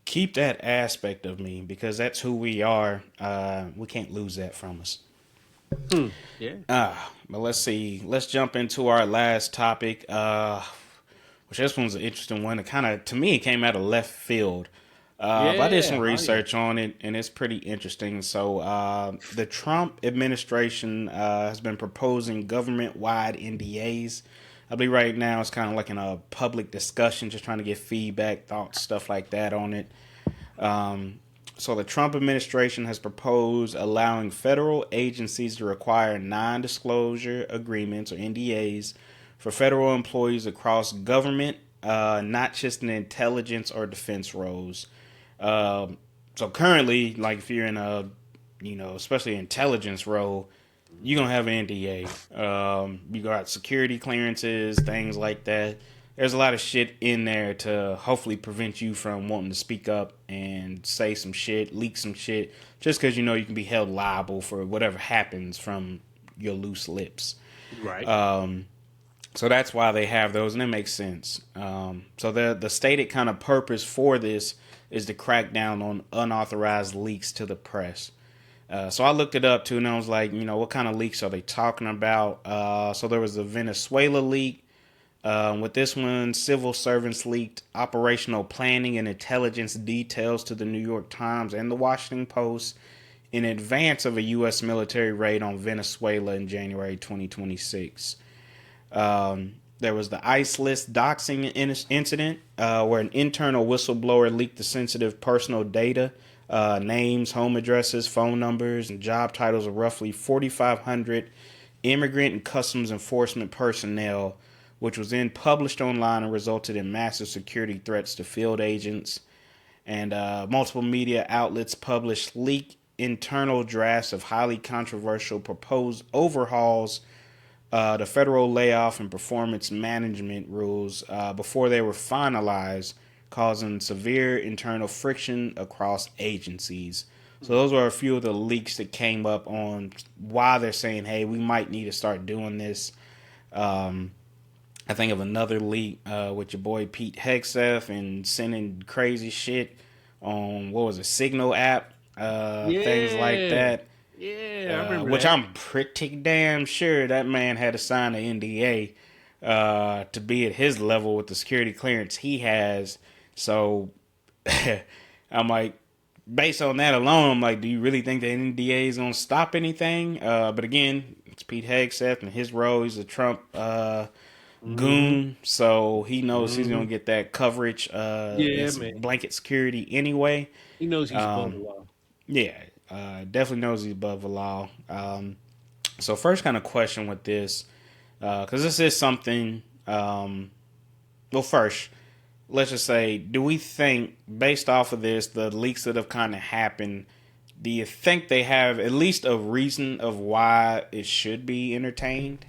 keep that aspect of me? Because that's who we are. We can't lose that from us. Hmm. Yeah. But let's see. Let's jump into our last topic. Which this one's an interesting one. It kind of, to me, it came out of left field. But I did Yeah. some Oh yeah. research on it, and it's pretty interesting. So, the Trump administration has been proposing government-wide NDAs. I believe right now it's kind of like in a public discussion, just trying to get feedback, thoughts, stuff like that on it. So the Trump administration has proposed allowing federal agencies to require non-disclosure agreements or NDAs for federal employees across government, not just in intelligence or defense roles. Um, so currently, like if you're in a, especially intelligence role, you're gonna have an NDA. You got security clearances, things like that. There's a lot of shit in there to hopefully prevent you from wanting to speak up and say some shit, leak some shit, just because you know you can be held liable for whatever happens from your loose lips. Right. So that's why they have those, and it makes sense. So the stated kind of purpose for this is to crack down on unauthorized leaks to the press. So I looked it up too, and I was like, what kind of leaks are they talking about? So there was a Venezuela leak. With this one, civil servants leaked operational planning and intelligence details to the New York Times and the Washington Post in advance of a U.S. military raid on Venezuela in January 2026. There was the ICE list doxing incident, where an internal whistleblower leaked the sensitive personal data, names, home addresses, phone numbers, and job titles of roughly 4,500 immigrant and customs enforcement personnel, which was then published online and resulted in massive security threats to field agents. And multiple media outlets published leaked internal drafts of highly controversial proposed overhauls, the federal layoff and performance management rules, before they were finalized, causing severe internal friction across agencies. So those were a few of the leaks that came up on why they're saying, "Hey, we might need to start doing this." I think of another leak with your boy Pete Hegseth and sending crazy shit on what was it, Signal app, things like Yeah. that. Yeah. I remember Which that. I'm pretty damn sure that man had to sign an NDA to be at his level with the security clearance he has. So I'm like, based on that alone, I'm like, do you really think the NDA is gonna stop anything? But again, it's Pete Hegseth and his role. He's a Trump Hmm. goon, so he knows he's Hmm. gonna get that coverage Yeah, and man. blanket security anyway. He knows he's above the law. Yeah, definitely knows he's above the law. So first kind of question with this, because this is something. Well, first, let's just say, do we think, based off of this, the leaks that have kind of happened, do you think they have at least a reason of why it should be entertained?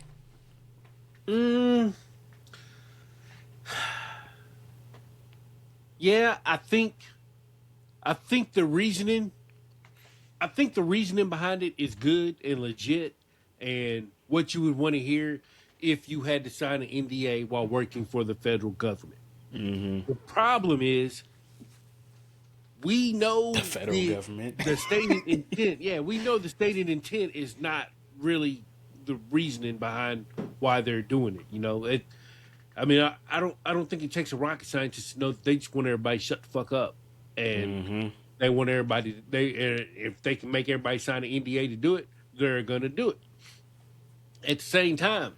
Mm, yeah, I think the reasoning I think the reasoning behind it is good and legit and what you would want to hear if you had to sign an NDA while working for the federal government. The problem is we The know federal government. the stated intent. Yeah, we know the stated intent is not really the reasoning behind why they're doing it. I mean, I don't think it takes a rocket scientist to know that they just want everybody to shut the fuck up, and they want everybody. If they can make everybody sign an NDA to do it, they're gonna do it. At the same time,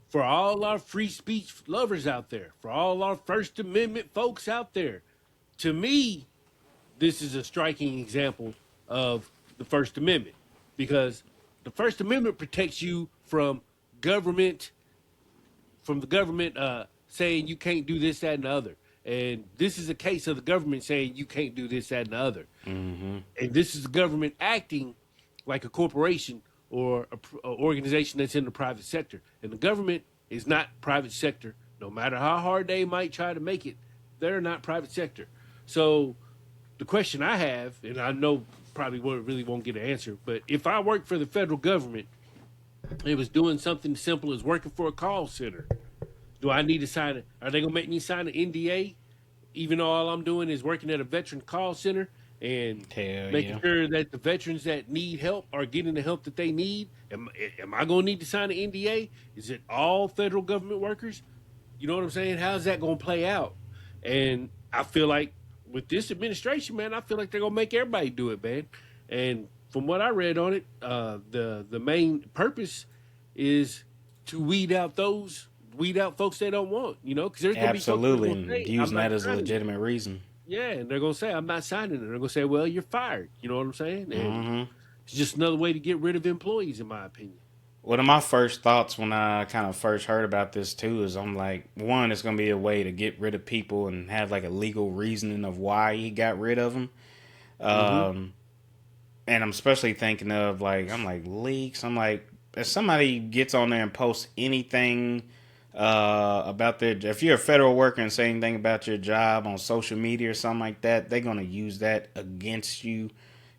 for all our free speech lovers out there, for all our First Amendment folks out there, to me, this is a striking example of the First Amendment, because the First Amendment protects you government from the government saying you can't do this, that, and the other. And this is a case of the government saying you can't do this, that, and the other. Mm-hmm. And this is the government acting like a corporation or a organization that's in the private sector. And the government is not private sector. No matter how hard they might try to make it, they're not private sector. So the question I have, and I know probably really won't get an answer, but if I worked for the federal government, it was doing something simple as working for a call center. Do I need to sign it? Are they gonna make me sign an NDA, even though all I'm doing is working at a veteran call center and Hell making yeah. sure that the veterans that need help are getting the help that they need? Am I gonna need to sign an NDA? Is it all federal government workers? You know what I'm saying? How's that gonna play out? And I feel like with this administration, man, I feel like they're gonna make everybody do it, man. And from what I read on it, the main purpose is to weed out folks they don't want, you know, because there's gonna be folks that are Absolutely. gonna And say, "I'm using not that as a signing it." legitimate reason. Yeah, and they're gonna say, "I'm not signing it." They're gonna say, "Well, you're fired." You know what I'm saying? And Mm-hmm. it's just another way to get rid of employees, in my opinion. One of my first thoughts when I kind of first heard about this too is I'm like, one, it's gonna be a way to get rid of people and have like a legal reasoning of why he got rid of them. Mm-hmm. Um, and I'm especially thinking of like, I'm like leaks. I'm like, if somebody gets on there and posts anything about their, if you're a federal worker and say anything about your job on social media or something like that, they're gonna use that against you.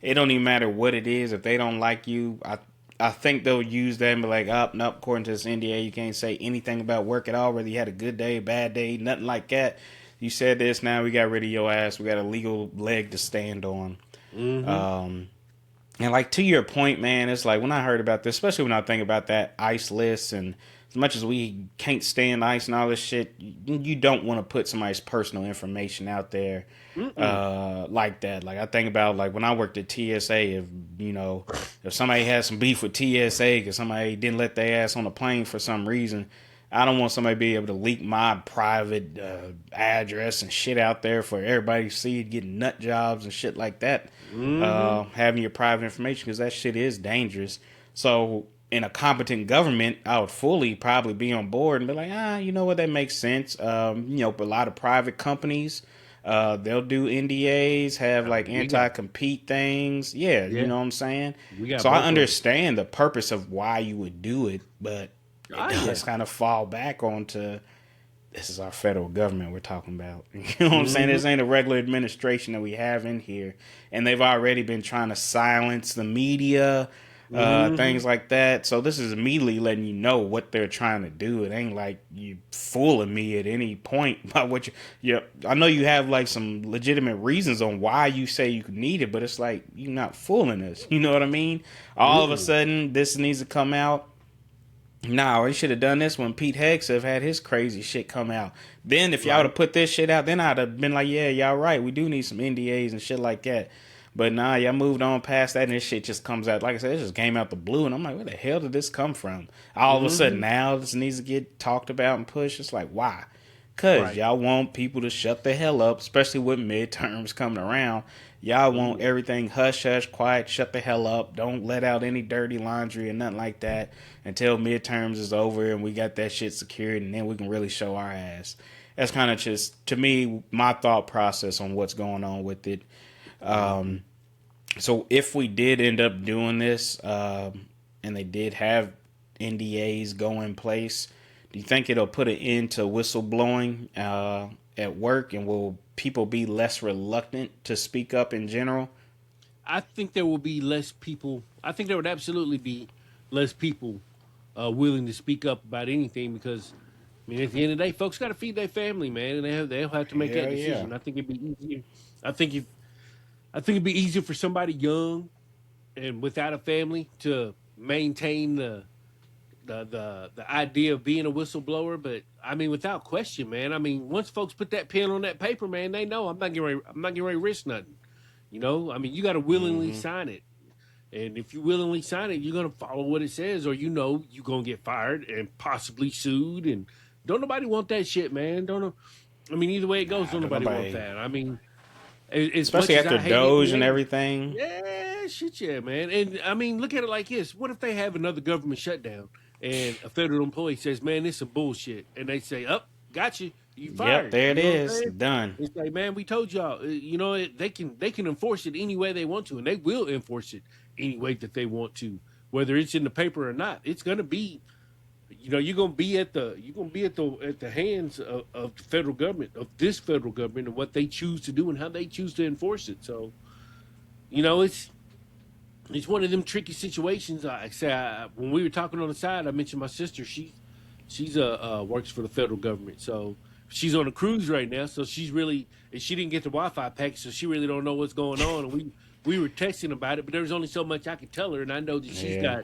It don't even matter what it is. If they don't like you, I think they'll use that and be like, oh, nope, according to this NDA, you can't say anything about work at all, whether you had a good day, bad day, nothing like that. You said this, now we got rid of your ass. We got a legal leg to stand on. Mm-hmm. Um, and like to your point, man, it's like when I heard about this, especially when I think about that ICE list, and as much as we can't stand ICE and all this shit, you don't want to put somebody's personal information out there Mm-mm. like that. Like I think about like when I worked at TSA, if you know, if somebody had some beef with TSA because somebody didn't let their ass on a plane for some reason, I don't want somebody to be able to leak my private address and shit out there for everybody to see, getting nut jobs and shit like that. Mm-hmm. Having your private information because that shit is dangerous. So in a competent government, I would fully probably be on board and be like, you know what, that makes sense. You know, a lot of private companies, they'll do NDAs, have like We got, anti-compete things. Yeah, you yeah, know what I'm saying? we got So I both of them. understand the purpose of why you would do it, but it Oh does yeah. kind of fall back onto this is our federal government we're talking about. You know what I'm saying? Mm-hmm. This ain't a regular administration that we have in here. And they've already been trying to silence the media, Mm-hmm. things like that. So this is immediately letting you know what they're trying to do. It ain't like you fooling me at any point by what you I know you have like some legitimate reasons on why you say you need it, but it's like you're not fooling us. You know what I mean? All of a Mm-mm. sudden this needs to come out. No, he should have done this when Pete Hegseth had his crazy shit come out. Then if y'all would Right. have put this shit out, then I'd have been like, yeah, y'all right. We do need some NDAs and shit like that. But nah, y'all moved on past that and this shit just comes out. Like I said, it just came out the blue and I'm like, where the hell did this come from? All of a sudden Mm-hmm. now this needs to get talked about and pushed. It's like, why? Cause Right. y'all want people to shut the hell up, especially with midterms coming around. Y'all want Mm-hmm. everything hush hush, quiet, shut the hell up. Don't let out any dirty laundry or nothing like that until midterms is over and we got that shit secured, and then we can really show our ass. That's kind of just to me my thought process on what's going on with it. Mm-hmm. So if we did end up doing this, and they did have NDAs go in place, do you think it'll put an end to whistleblowing at work, and will people be less reluctant to speak up in general? I think there will be less people. I think there would absolutely be less people willing to speak up about anything because, I mean, at the end of the day, folks got to feed their family, man, and they'll have to make that Hell yeah. decision. I think it'd be easier. I think if I think it'd be easier for somebody young and without a family to maintain the idea of being a whistleblower. But I mean, without question, man. I mean, once folks put that pen on that paper, man, they know I'm not getting ready to risk nothing. You know, I mean, you got to willingly Mm-hmm. sign it. And if you willingly sign it, you're gonna follow what it says, or you know you're gonna get fired and possibly sued. And don't nobody want that shit, man. Don't know. I mean, either way it goes, Nah, don't don't nobody want nobody, that. I mean, as much especially as after I hate it, Doge and man, everything. yeah, shit, yeah, man. And I mean, look at it like this: what if they have another government shutdown and a federal employee says, "Man, this is some bullshit," and they say, "Up, got you, you Yep, fired." there it You know what I'm is. saying? Done. It's like, man, we told y'all. You know, they can enforce it any way they want to, and they will enforce it any way that they want to, whether it's in the paper or not. It's gonna be, you're gonna be at the hands of the federal government, of this federal government, and what they choose to do and how they choose to enforce it. So, it's one of them tricky situations. When we were talking on the side, I mentioned my sister. She's works for the federal government, so she's on a cruise right now. So and she didn't get the Wi-Fi package, so she really don't know what's going on. And we were texting about it, but there was only so much I could tell her, and I know that Yeah.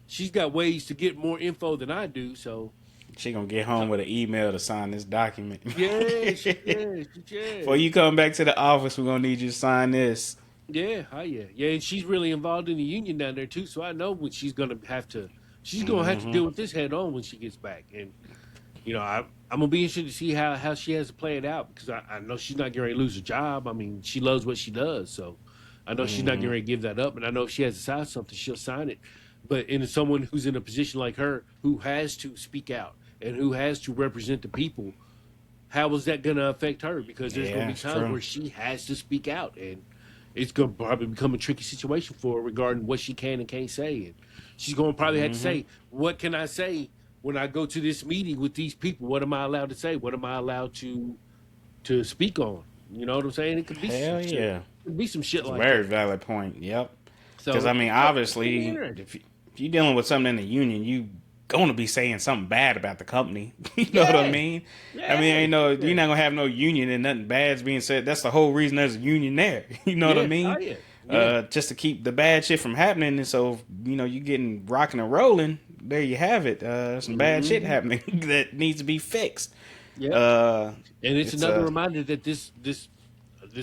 she's got ways to get more info than I do. So She gonna get home with an email to sign this document. yeah, she can, she Before can. you come back to the office, we're gonna need you to sign this. Yeah, oh yeah, yeah, and she's really involved in the union down there too. So I know when she's gonna have to Mm-hmm. deal with this head on when she gets back. And I'm gonna be interested to see how she has to play it out, because I know she's not going to lose her job. I mean, she loves what she does, so I know she's not Mm-hmm. going to give that up. And I know if she has to sign something, she'll sign it. But in someone who's in a position like her, who has to speak out and who has to represent the people, how is that going to affect her? Because there's going Yeah, to be it's times true. where she has to speak out, and it's going to probably become a tricky situation for her regarding what she can and can't say. And she's going to probably have to Mm-hmm. say, "What can I say when I go to this meeting with these people? What am I allowed to say? What am I allowed to speak on?" You know what I'm saying? It could be some Hell shit. yeah. It could be some shit That's a like very that. valid point. Yep. Because So I mean, it's gonna be obviously, interesting. if you're dealing with something in the union, you gonna be saying something bad about the company. You know what I Yeah, mean? I mean, yeah, ain't no, yeah, you're not gonna have no union and nothing bad's being said. That's the whole reason there's a union there. You know what I yeah. Oh mean? yeah, yeah. Just to keep the bad shit from happening. And so, you getting rocking and rolling. There you have it. Some bad shit Hmm. happening that needs to be fixed. Yep. Uh, And it's it's another reminder that this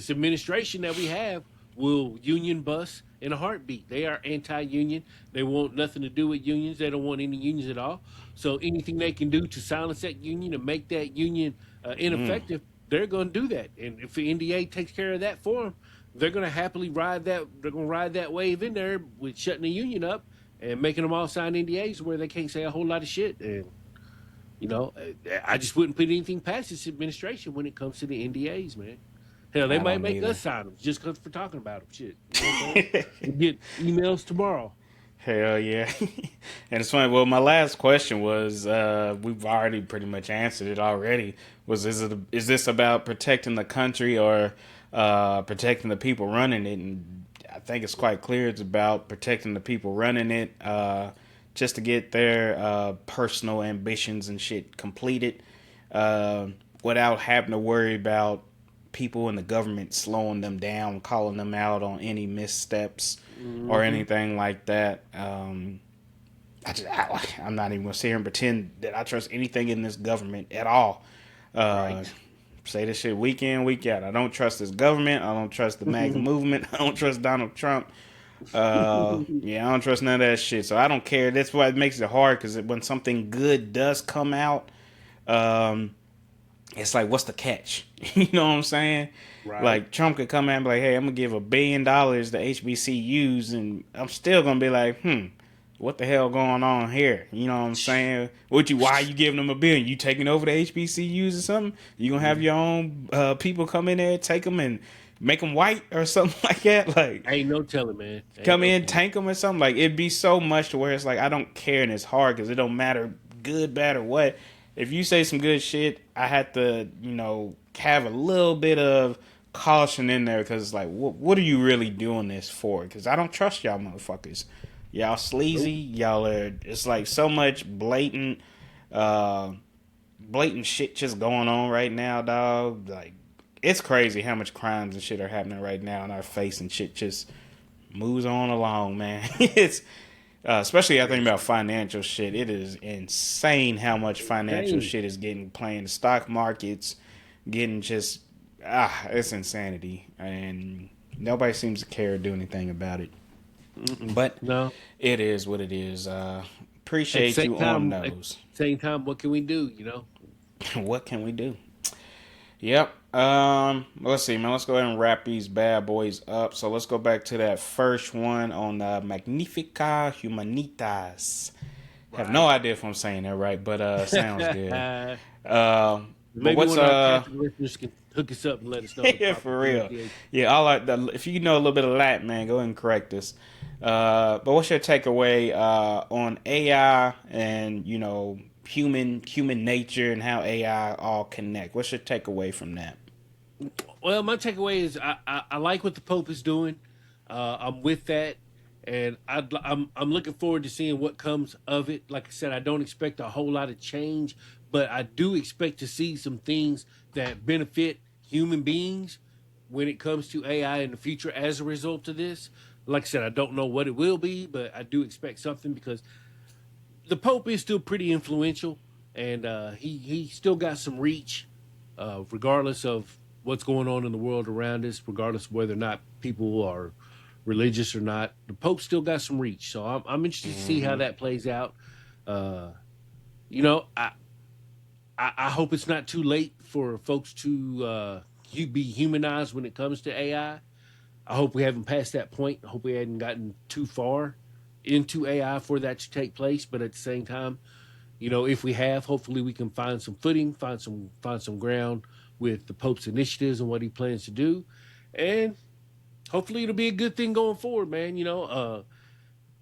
administration that we have will union bust in a heartbeat. They are anti-union. They want nothing to do with unions. They don't want any unions at all. So anything they can do to silence that union and make that union mm, ineffective, they're going to do that. And if the NDA takes care of that for them, they're going to happily ride that. They're going to ride that wave in there with shutting the union up and making them all sign NDAs where they can't say a whole lot of shit. And I just wouldn't put anything past this administration when it comes to the NDAs, man. Hell, they I might don't make either. us sign them just because we're talking about them. Shit, you know what I'm saying? We get emails tomorrow. Hell yeah. And it's funny. Well, my last question was, we've already pretty much answered it already. Is this about protecting the country or protecting the people running it? And I think it's quite clear it's about protecting the people running it, just to get their personal ambitions and shit completed, uh, without having to worry about people in the government slowing them down, calling them out on any missteps or Hmm. anything like that. I'm not even gonna sit here and pretend that I trust anything in this government at all. Uh, Right. Say this shit week in, week out. I don't trust this government. I don't trust the MAGA movement. I don't trust Donald Trump. Yeah, I don't trust none of that shit. So I don't care. That's why it makes it hard, because when something good does come out, um, it's like, what's the catch? You know what I'm saying? Right. Like, Trump could come out and be like, hey, I'm gonna give $1 billion to HBCUs, and I'm still gonna be like, what the hell going on here? You know what I'm saying? Why are you giving them $1 billion? You taking over the HBCUs or something? You gonna have your own people come in there, take them and make them white or something like that? Like, Ain't no telling, man. Ain't come no in, telling. tank them or something? Like, it'd be so much to where it's like, I don't care, and it's hard because it don't matter good, bad, or what. If you say some good shit, I had to, have a little bit of caution in there, because it's like, what are you really doing this for? Because I don't trust y'all motherfuckers. Y'all sleazy. Nope. Y'all are. It's like so much uh, blatant shit just going on right now, dog. Like, it's crazy how much crimes and shit are happening right now in our face, and shit just moves on along, man. It's especially I think about financial shit. It is insane how much financial Insane. shit is getting playing the stock markets, getting just it's insanity, and nobody seems to care or do anything about it. Mm-mm. But No. it is what it is. At the Appreciate same you on time, at those. the same time, what can we do? What can we do? Yep. Let's see, man. Let's go ahead and wrap these bad boys up. So let's go back to that first one on Magnifica Humanitas. Have no Right. idea if I'm saying that right, but sounds good. But Maybe what's one of our Catholic listeners can hook us up and let us know the yeah, proper for real. pronunciation. Yeah, I like that. If you know a little bit of Latin, man, go ahead and correct us. But what's your takeaway on AI and human nature and how AI all connect? What's your takeaway from that? Well, my takeaway is I like what the Pope is doing. I'm with that, and I'm looking forward to seeing what comes of it. Like I said, I don't expect a whole lot of change, but I do expect to see some things that benefit human beings when it comes to AI in the future as a result of this. Like I said, I don't know what it will be, but I do expect something because the Pope is still pretty influential, and he still got some reach, regardless of what's going on in the world around us, regardless of whether or not people are religious or not. The Pope still got some reach, so I'm interested to see how Hmm. that plays out. Uh, you know, I hope it's not too late for folks to be humanized when it comes to AI. I hope we haven't passed that point. I hope we hadn't gotten too far into AI for that to take place. But at the same time, if we have, hopefully we can find some footing, find some ground with the Pope's initiatives and what he plans to do, and hopefully it'll be a good thing going forward, man.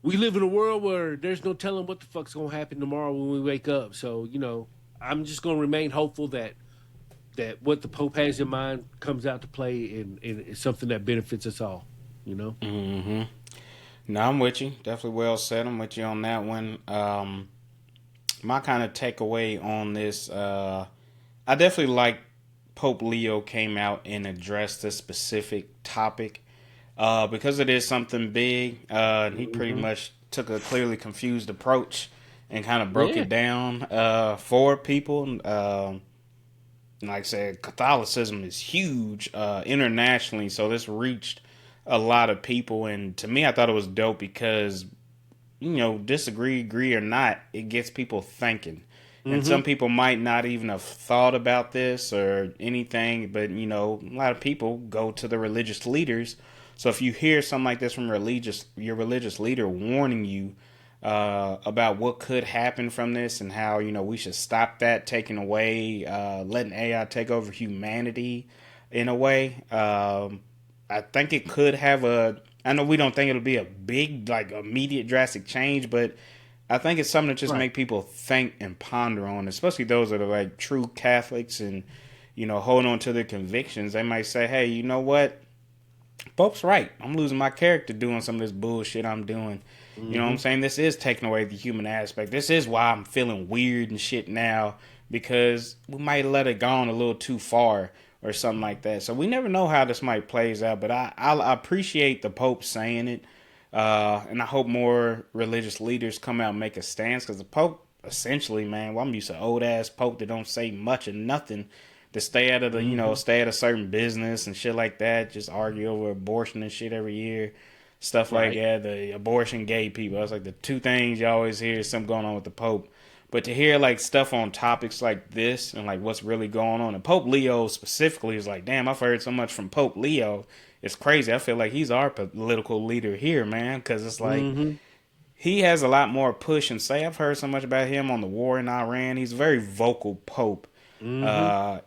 We live in a world where there's no telling what the fuck's gonna happen tomorrow when we wake up. So I'm just gonna remain hopeful that what the Pope has in mind comes out to play and is something that benefits us all. You know. Hmm. No, I'm with you. Definitely well said. I'm with you on that one. My kind of takeaway on this, I definitely like Pope Leo came out and addressed this specific topic because it is something big. And he pretty Hmm. much took a clearly confused approach and kind of broke Yeah. it down for people. Like I said, Catholicism is huge internationally, so this reached a lot of people. And to me, I thought it was dope because disagree, agree or not, it gets people thinking. And some Hmm. people might not even have thought about this or anything, but a lot of people go to the religious leaders. So if you hear something like this from your religious leader warning you about what could happen from this and how we should stop that taking away, letting AI take over humanity in a way. I think it could have a. I know we don't think it'll be a big, like, immediate drastic change, but I think it's something to just Right. make people think and ponder on, especially those that are like true Catholics and hold on to their convictions. They might say, "Hey, you know what? Pope's right. I'm losing my character doing some of this bullshit I'm doing." You know what I'm Hmm. saying? This is taking away the human aspect. This is why I'm feeling weird and shit now because we might let it go on a little too far or something like that. So we never know how this might plays out. But I appreciate the Pope saying it, and I hope more religious leaders come out and make a stance because the Pope essentially, man, well, I'm used to old ass Pope that don't say much or nothing to stay out of the Hmm. stay out of certain business and shit like that. Just argue over abortion and shit every year, stuff like Right. that. The abortion, gay people. That's like the two things you always hear is something going on with the Pope. But to hear like stuff on topics like this and like what's really going on, and Pope Leo specifically is like, damn, I've heard so much from Pope Leo. It's crazy. I feel like he's our political leader here, man, because it's like Hmm. he has a lot more push and say. I've heard so much about him on the war in Iran. He's a very vocal Pope. Hmm. Uh,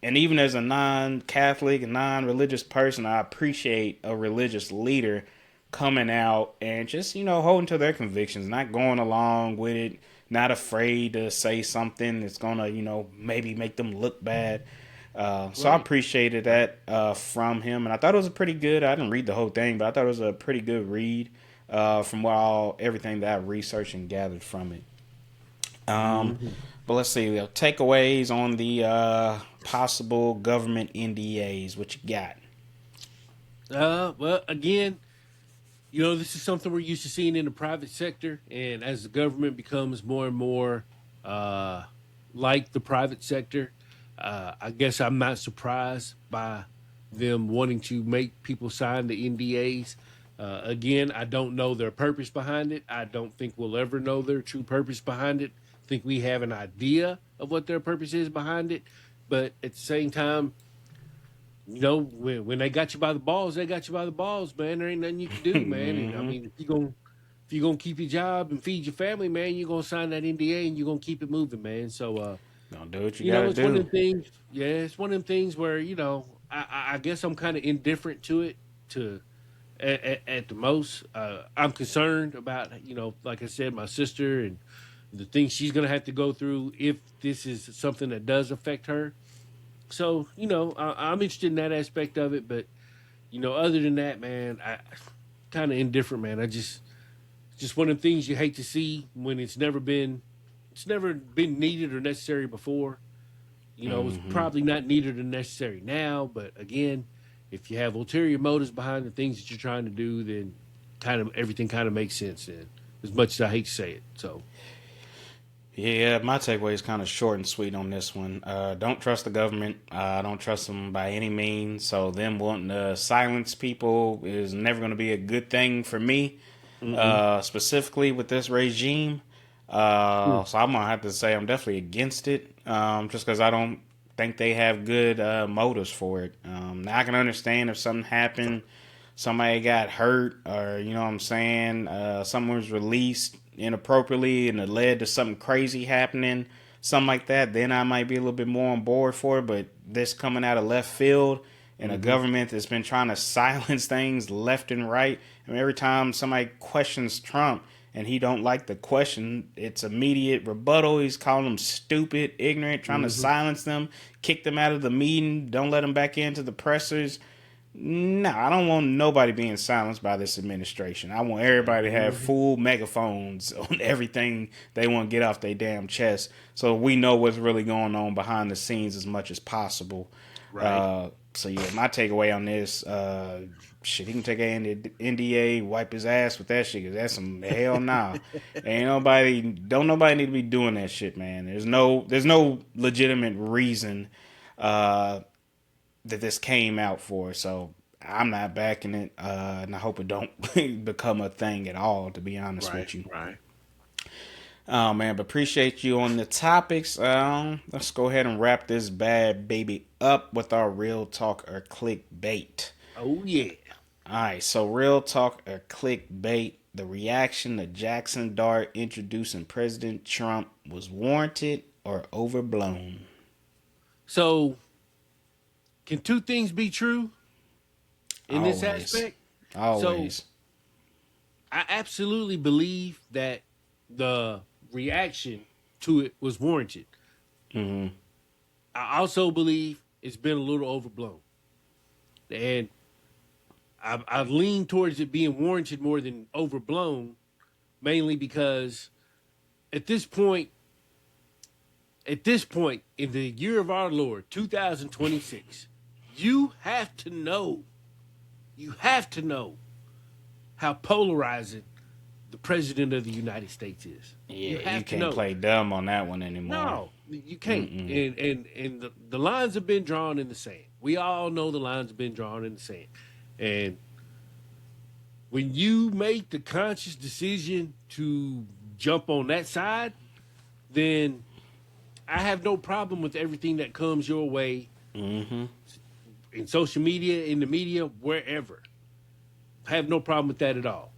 and even as a non-Catholic and non-religious person, I appreciate a religious leader coming out and just holding to their convictions, not going along with it, not afraid to say something that's gonna maybe make them look bad. So I Right. appreciated Right. that from him, and I thought it was a pretty good. I didn't read the whole thing, but I thought it was a pretty good read from everything that I researched and gathered from it. Um, Hmm. but let's see, the takeaways on the possible government NDAs. What you got? Well, again, this is something we're used to seeing in the private sector, and as the government becomes more and more uh, like the private sector, I guess I'm not surprised by them wanting to make people sign the NDAs. Again, I don't know their purpose behind it. I don't think we'll ever know their true purpose behind it. I think we have an idea of what their purpose is behind it, but at the same time, when they got you by the balls, they got you by the balls, man. There ain't nothing you can do, man. And I Hmm. mean, if you're gonna keep your job and feed your family, man, you're gonna sign that NDA and you're gonna keep it moving, man. So Gonna do what you gotta it's one of do. them things. Yeah, it's one of them things where I guess I'm kind of indifferent to it. To at the most, I'm concerned about like I said, my sister and the things she's gonna have to go through if this is something that does affect her. So I'm interested in that aspect of it, but other than that, man, I kind of indifferent, man. I just one of the things you hate to see when it's never been needed or necessary before. It's Hmm. probably not needed or necessary now, but again, if you have ulterior motives behind the things that you're trying to do, then kind of everything kind of makes sense then. As much as I hate to say it. So Yeah, my takeaway is kind of short and sweet on this one. Don't trust the government. I don't trust them by any means. So them wanting to silence people is never going to be a good thing for me. mm-mm. Specifically with this regime. Mm. So I'm gonna have to say I'm definitely against it. Just because I don't think they have good motives for it. Now I can understand if something happened, somebody got hurt, or you know what I'm saying, someone was released inappropriately and it led to something crazy happening, something like that. Then I might be a little bit more on board for it. But this coming out of left field and a Mm-hmm. government that's been trying to silence things left and right. I mean, every time somebody questions Trump and he don't like the question, it's immediate rebuttal. He's calling them stupid, ignorant, trying to Mm-hmm. silence them, kick them out of the meeting, don't let them back into the pressers. No, I don't want nobody being silenced by this administration. I want everybody to have Mm-hmm. full megaphones on everything they want to get off their damn chest, so we know what's really going on behind the scenes as much as possible. Right. So yeah, my takeaway on this, shit, he can take an NDA, wipe his ass with that shit. Cause that's some hell nah. Don't nobody need to be doing that shit, man. There's no legitimate reason that this came out for. So I'm not backing it, and I hope it don't become a thing at all. To be honest Right. with you, Right. oh man, but appreciate you on the topics. Let's go ahead and wrap this bad baby up with our real talk or clickbait. Oh yeah. All right, so real talk or clickbait. The reaction to Jackson Dart introducing President Trump was warranted or overblown. So can two things be true in this Always, aspect? So always. I absolutely believe that the reaction to it was warranted. Hmm. I also believe it's been a little overblown. And I lean towards it being warranted more than overblown, mainly because at this point, at this point in the year of our Lord, 2026, you have to know, you have to know how polarizing the president of the United States is. You Yeah, you have to can't know. play dumb on that one anymore. No, you can't. Mm-mm. And the lines have been drawn in the sand. We all know the lines have been drawn in the sand. And when you make the conscious decision to jump on that side, then I have no problem with everything that comes your way Mm-hmm. in social media, in the media, wherever. I have no problem with that at all.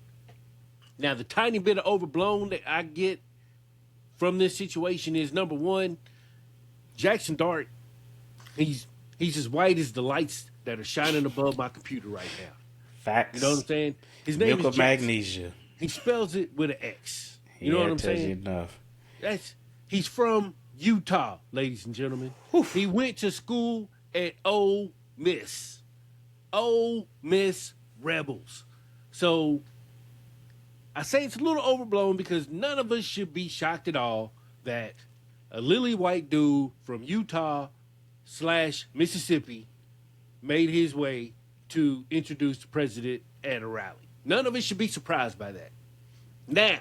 Now, the tiny bit of overblown that I get from this situation is number one, Jackson Dart, he's he's as white as the lights that are shining above my computer right now. You know what I'm Facts. saying? His name Milk is of Jackson. magnesia. He spells it with an X. You know Yeah, what it I'm tells you saying? enough. That's he's from Utah, ladies and gentlemen. Whew. He went to school at Ole Miss. Ole Miss Rebels. So I say it's a little overblown because none of us should be shocked at all that a lily white dude from Utah slash Mississippi made his way to introduce the president at a rally. None of us should be surprised by that. Now,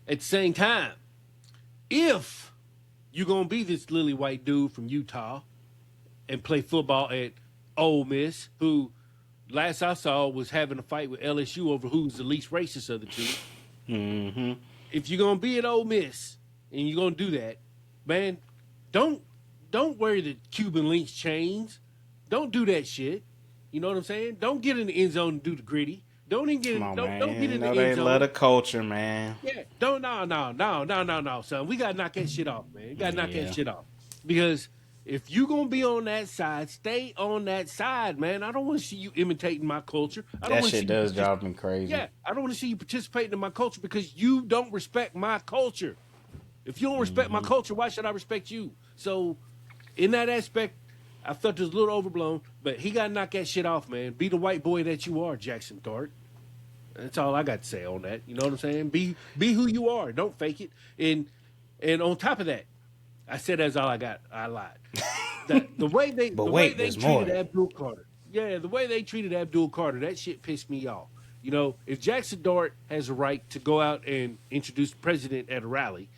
at the same time, if you're gonna be this lily white dude from Utah and play football at Ole Miss, who last I saw was having a fight with LSU over who's the least racist of the two. Mm-hmm. If you're gonna be at Ole Miss and you're gonna do that, man, don't don't wear the Cuban links chains. Don't do that shit. You know what I'm saying? Don't get in the end zone and do the gritty. Don't even get Come in, on, don't get man. You in the know end they love zone. the culture, man. Yeah, don't no, son. We gotta knock that shit off, man. You gotta knock that Yeah, shit off because if you gonna be on that side, stay on that side, man. I don't want to see you imitating my culture. I don't that want to shit see you. does drive me crazy. Yeah, I don't want to see you participating in my culture because you don't respect my culture. If you don't respect my Hmm. culture, why should I respect you? So, in that aspect, I felt it was a little overblown, but he got to knock that shit off, man. Be the white boy that you are, Jackson Dart. That's all I got to say on that. You know what I'm saying? Be who you are. Don't fake it. And on top of that, I said that's all I got. I lied. But The way wait, they there's treated more. Abdul Carter. Yeah, the way they treated Abdul Carter, that shit pissed me off. You know, if Jackson Dart has a right to go out and introduce the president at a rally,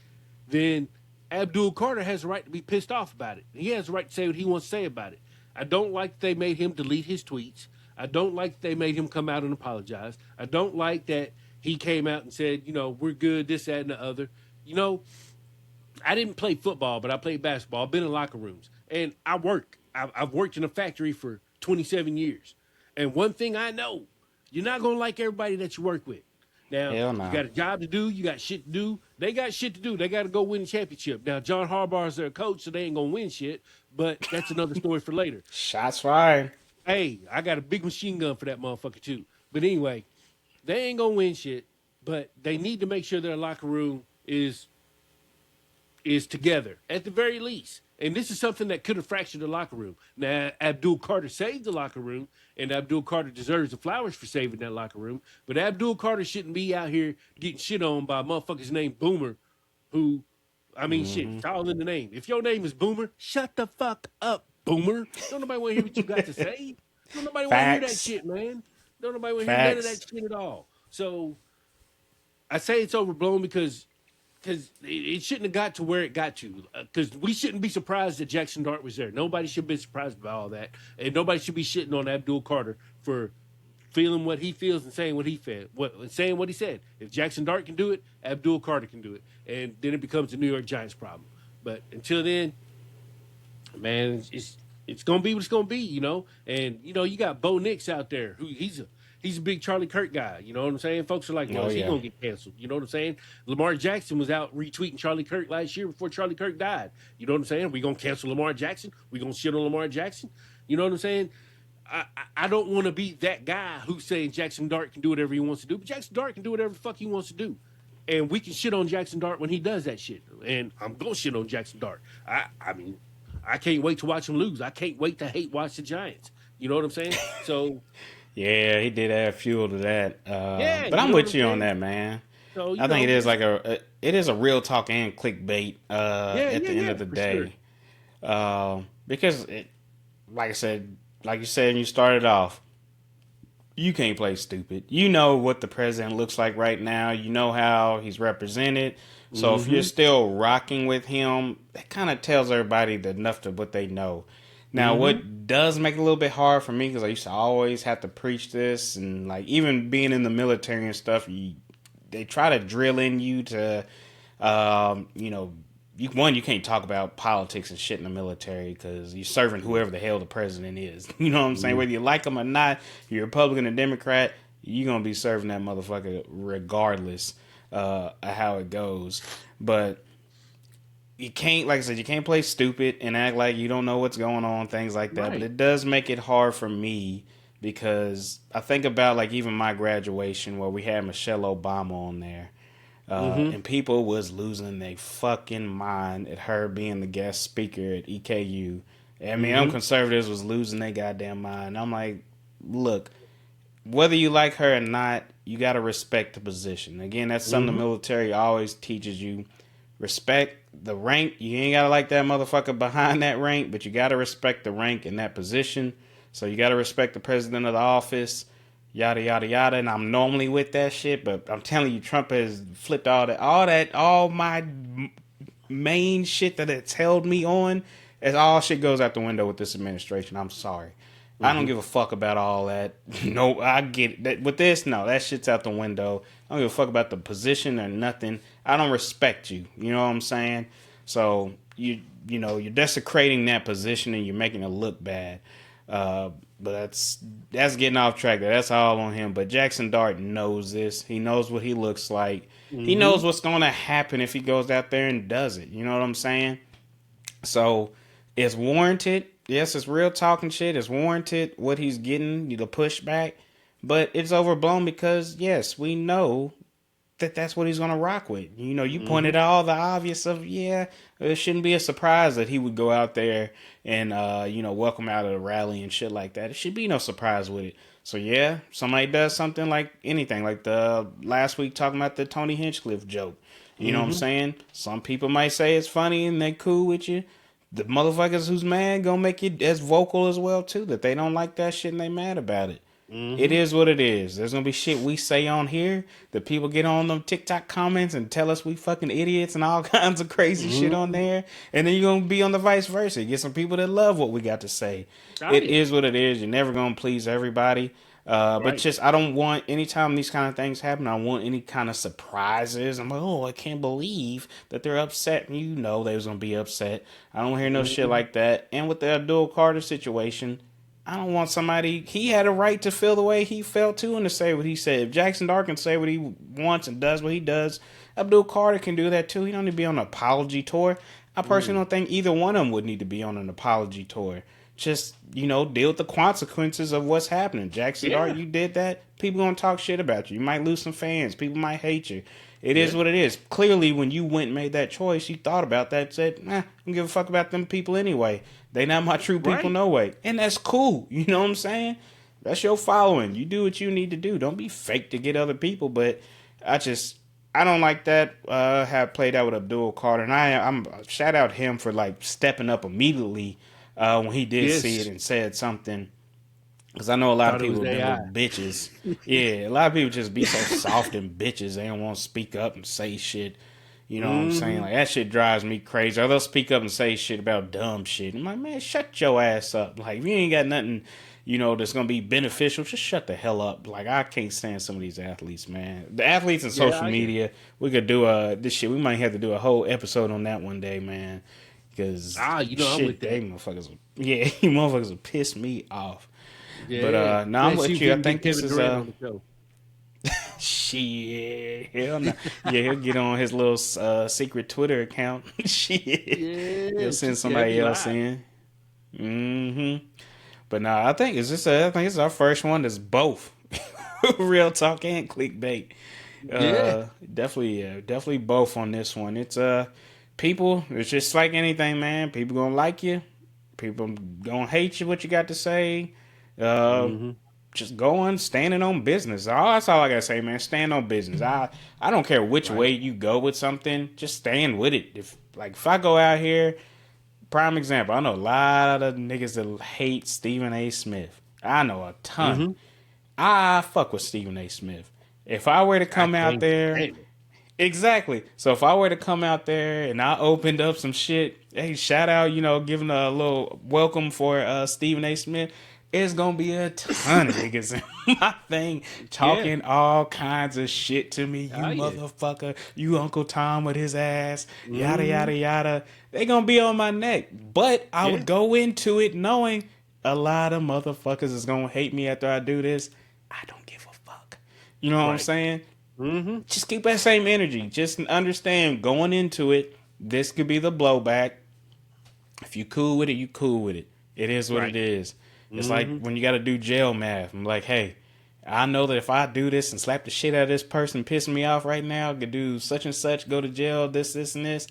then Abdul Carter has a right to be pissed off about it. He has a right to say what he wants to say about it. I don't like that they made him delete his tweets. I don't like that they made him come out and apologize. I don't like that he came out and said, you know, we're good, this, that, and the other. You know, I didn't play football, but I played basketball. I've been in locker rooms, and I work. I've worked in a factory for 27 years, and one thing I know, you're not gonna like everybody that you work with. Now, Hell you no. got a job to do. You got shit to do. They got shit to do. They got to go win a championship. Now, John Harbaugh is their coach, so they ain't gonna win shit. But that's another story for later. Shots fired. Hey, I got a big machine gun for that motherfucker too. But anyway, they ain't gonna win shit. But they need to make sure their locker room is together at the very least. And this is something that could have fractured the locker room. Now, Abdul Carter saved the locker room, and Abdul Carter deserves the flowers for saving that locker room. But Abdul Carter shouldn't be out here getting shit on by motherfuckers named Boomer, who, I mean, shit, Hmm. it's all in the name. If your name is Boomer, shut the fuck up, Boomer. Don't nobody want to hear what you got to say. Don't nobody want to hear that Facts. shit, man. Don't nobody want to hear none of that Facts. shit at all. So I say it's overblown because it shouldn't have got to where it got to. Because we shouldn't be surprised that Jackson Dart was there. Nobody should be surprised by all that, and nobody should be shitting on Abdul Carter for feeling what he feels and saying what he felt, saying what he said. If Jackson Dart can do it, Abdul Carter can do it, and then it becomes a New York Giants problem. But until then, man, it's gonna be what it's gonna be, you know. And you know, you got Bo Nix out there who he's a big Charlie Kirk guy. You know what I'm saying? Folks are like, well, Oh is he yeah. gonna get canceled? You know what I'm saying? Lamar Jackson was out retweeting Charlie Kirk last year before Charlie Kirk died. You know what I'm saying? We gonna cancel Lamar Jackson? We gonna shit on Lamar Jackson? You know what I'm saying? I don't want to be that guy who's saying Jackson Dart can do whatever he wants to do, but Jackson Dart can do whatever the fuck he wants to do. And we can shit on Jackson Dart when he does that shit. And I'm gonna shit on Jackson Dart. I mean, I can't wait to watch him lose. I can't wait to hate watch the Giants. You know what I'm saying? So Yeah, he did add fuel to that. yeah, But you I'm know what with I'm you on saying? that, man. So I you think it know, is like it is a real talk and clickbait yeah, at yeah, the end yeah, of the for sure. day. Because like I said, like you said, and you started off, you can't play stupid. You know what the president looks like right now. You know how he's represented. So if you're Mm-hmm. still rocking with him, that kind of tells everybody enough to what they know. Now, Mm-hmm. what does make it a little bit hard for me because I used to always have to preach this, and like even being in the military and stuff, they try to drill in you to, you know, you can't talk about politics and shit in the military because you're serving whoever the hell the president is. You know what I'm saying? Mm-hmm. Whether you like him or not, you're a Republican or Democrat, you're gonna be serving that motherfucker regardless of how it goes. But you can't, like I said, you can't play stupid and act like you don't know what's going on, things like that. But Right. it does make it hard for me because I think about like even my graduation where we had Michelle Obama on there. Mm-hmm. And people was losing their fucking mind at her being the guest speaker at EKU. I mean, them Mm-hmm. conservatives was losing their goddamn mind. I'm like, look, whether you like her or not, you got to respect the position. Again, that's something the Mm-hmm. military always teaches you. Respect the rank. You ain't got to like that motherfucker behind that rank, but you got to respect the rank in that position. So you got to respect the president of the office, yada, yada, yada. And I'm normally with that shit, but I'm telling you, Trump has flipped all my main shit that it's held me on. As all shit goes out the window with this administration. I'm sorry. I don't Mm-hmm. give a fuck about all that. No, I get it. With this, no, that shit's out the window. I don't give a fuck about the position or nothing. I don't respect you. You know what I'm saying? So you know you're desecrating that position and you're making it look bad. But that's getting off track. That's all on him. But Jackson Dart knows this. He knows what he looks like. He knows Mm-hmm. what's going to happen if he goes out there and does it. You know what I'm saying? So it's warranted. Yes, it's real talking shit. It's warranted what he's getting, the pushback. But it's overblown because, yes, we know that's what he's gonna rock with. You Mm-hmm. pointed out all the obvious of, yeah, it shouldn't be a surprise that he would go out there and welcome out of the rally and shit like that. It should be no surprise with it. So yeah, somebody does something like anything, like the last week talking about the Tony Hinchcliffe joke. You know what I'm Mm-hmm. saying? Some people might say it's funny and they cool with you. The motherfuckers who's mad gonna make it as vocal as well too, that they don't like that shit and they mad about it. It Mm-hmm. is what it is. There's gonna be shit we say on here that people get on them TikTok comments and tell us we fucking idiots and all kinds of crazy shit on Mm-hmm. there. And then you're gonna be on the vice versa. You get some people that love what we got to say. Oh It yeah. is what it is. You're never gonna please everybody. But Right. just I don't want anytime these kind of things happen, I want any kind of surprises. I'm like, oh, I can't believe that they're upset. You know they was gonna be upset. I don't hear no shit Mm-hmm. like that. And with the Abdul Carter situation, I don't want somebody. He had a right to feel the way he felt too, and to say what he said. If Jackson Dart can say what he wants and does what he does, Abdul Carter can do that too. He don't need to be on an apology tour. I personally Mm. don't think either one of them would need to be on an apology tour. Just deal with the consequences of what's happening. Jackson Dart, Yeah. you did that. People gonna talk shit about you. You might lose some fans. People might hate you. It is Yeah. what it is. Clearly, when you went and made that choice, you thought about that. Said, "Nah, I don't give a fuck about them people anyway. They not my true people, Right. no way." And that's cool. You know what I'm saying? That's your following. You do what you need to do. Don't be fake to get other people. But I just I don't like that. Have played out with Abdul Carter, and I'm shout out him for like stepping up immediately when he did see it Yes. and said something. Because I know a lot of Thought it people was have been AI. little bitches. Yeah, a lot of people just be so soft and bitches. They don't want to speak up and say shit. You know what I'm saying? Mm-hmm. Like, that shit drives me crazy. Or they'll speak up and say shit about dumb shit. I'm like, man, shut your ass up. Like, if you ain't got nothing, that's going to be beneficial, just shut the hell up. Like, I can't stand some of these athletes, man. The athletes and Yeah, social I can. media, we could do this shit. We might have to do a whole episode on that one day, man. Because, I'm shit, with they that. motherfuckers, yeah, you motherfuckers will piss me off. But Yeah. no, I'm Especially with if you. we I can get think this Kevin is Durant on the show. shit. Hell no. Yeah, he'll get on his little secret Twitter account. Shit, he'll Yeah. send That'd be somebody else live. in. Mm-hmm. But no, I think it's our first one that's both real talk and clickbait. Yeah. Definitely both on this one. It's people. It's just like anything, man. People gonna like you. People gonna hate you. What you got to say. Uh, Mm-hmm. just going, standing on business. That's all I gotta say, man. Stand on business. I don't care which way Right. you go with something. Just stand with it. If I go out here, prime example. I know a lot of niggas that hate Stephen A. Smith. I know a ton. Mm-hmm. I fuck with Stephen A. Smith. If I were to I come out can't there, stand it. exactly. So if I were to come out there and I opened up some shit, hey, shout out, giving a little welcome for Stephen A. Smith. It's gonna be a ton of niggas in my thing Yeah. talking all kinds of shit to me. You Oh yeah. motherfucker, you Uncle Tom with his ass, yada Mm-hmm. yada yada. They gonna be on my neck. But I Yeah. would go into it knowing a lot of motherfuckers is gonna hate me after I do this. I don't give a fuck. You know what I'm Right. saying? Mm-hmm. Just keep that same energy. Just understand going into it, this could be the blowback. If you cool with it, you cool with it. It is what it Right. is. It's like Mm-hmm. when you got to do jail math. I'm like, hey, I know that if I do this and slap the shit out of this person pissing me off right now, could do such and such, go to jail, this, and this,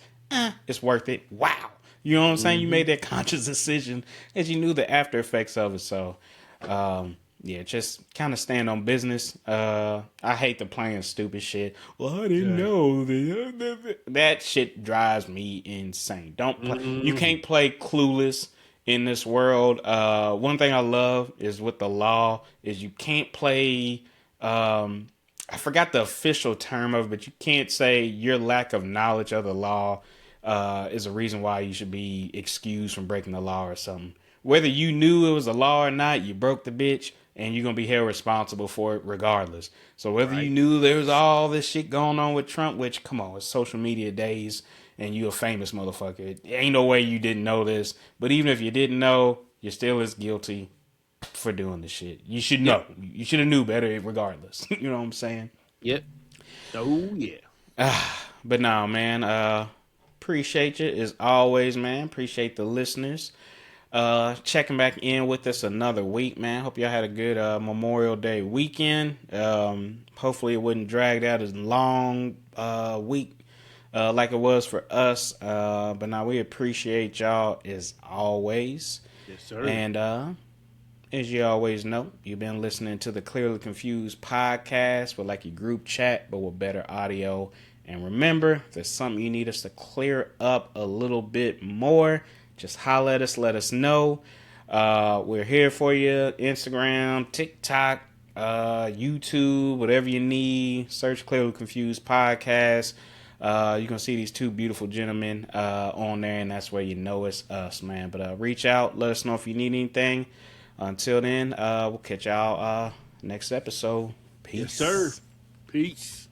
it's worth it. Wow. You know what I'm saying? You Mm-hmm. made that conscious decision as you knew the after effects of it. So, yeah, just kind of stand on business. I hate the playing stupid shit. Well, I didn't Yeah. know that shit drives me insane. Don't play. You Mm-hmm. can't play clueless in this world. One thing I love is with the law is you can't play. I forgot the official term of it, but you can't say your lack of knowledge of the law is a reason why you should be excused from breaking the law or something. Whether you knew it was a law or not, you broke the bitch, and you're gonna be held responsible for it regardless. So whether you Right. knew there was all this shit going on with Trump, which come on, it's social media days, and you a famous motherfucker. It ain't no way you didn't know this. But even if you didn't know, you're still as guilty. for doing the shit. You should Yep. know. You should have knew better regardless. You know what I'm saying? Yep. Oh yeah. But now, man, appreciate you as always, man. Appreciate the listeners. Checking back in with us another week, man. Hope y'all had a good Memorial Day weekend. Hopefully it wouldn't drag out as long week like it was for us. But now we appreciate y'all as always. Yes, sir. And as you always know, you've been listening to the Clearly Confused podcast with like your group chat, but with better audio. And remember, if there's something you need us to clear up a little bit more, just holler at us, let us know. We're here for you. Instagram, TikTok, YouTube, whatever you need. Search Clearly Confused podcast. You can see these two beautiful gentlemen on there, and that's where you know it's us, man. But reach out, let us know if you need anything. Until then, we'll catch y'all next episode. Peace. Yes, sir. Peace.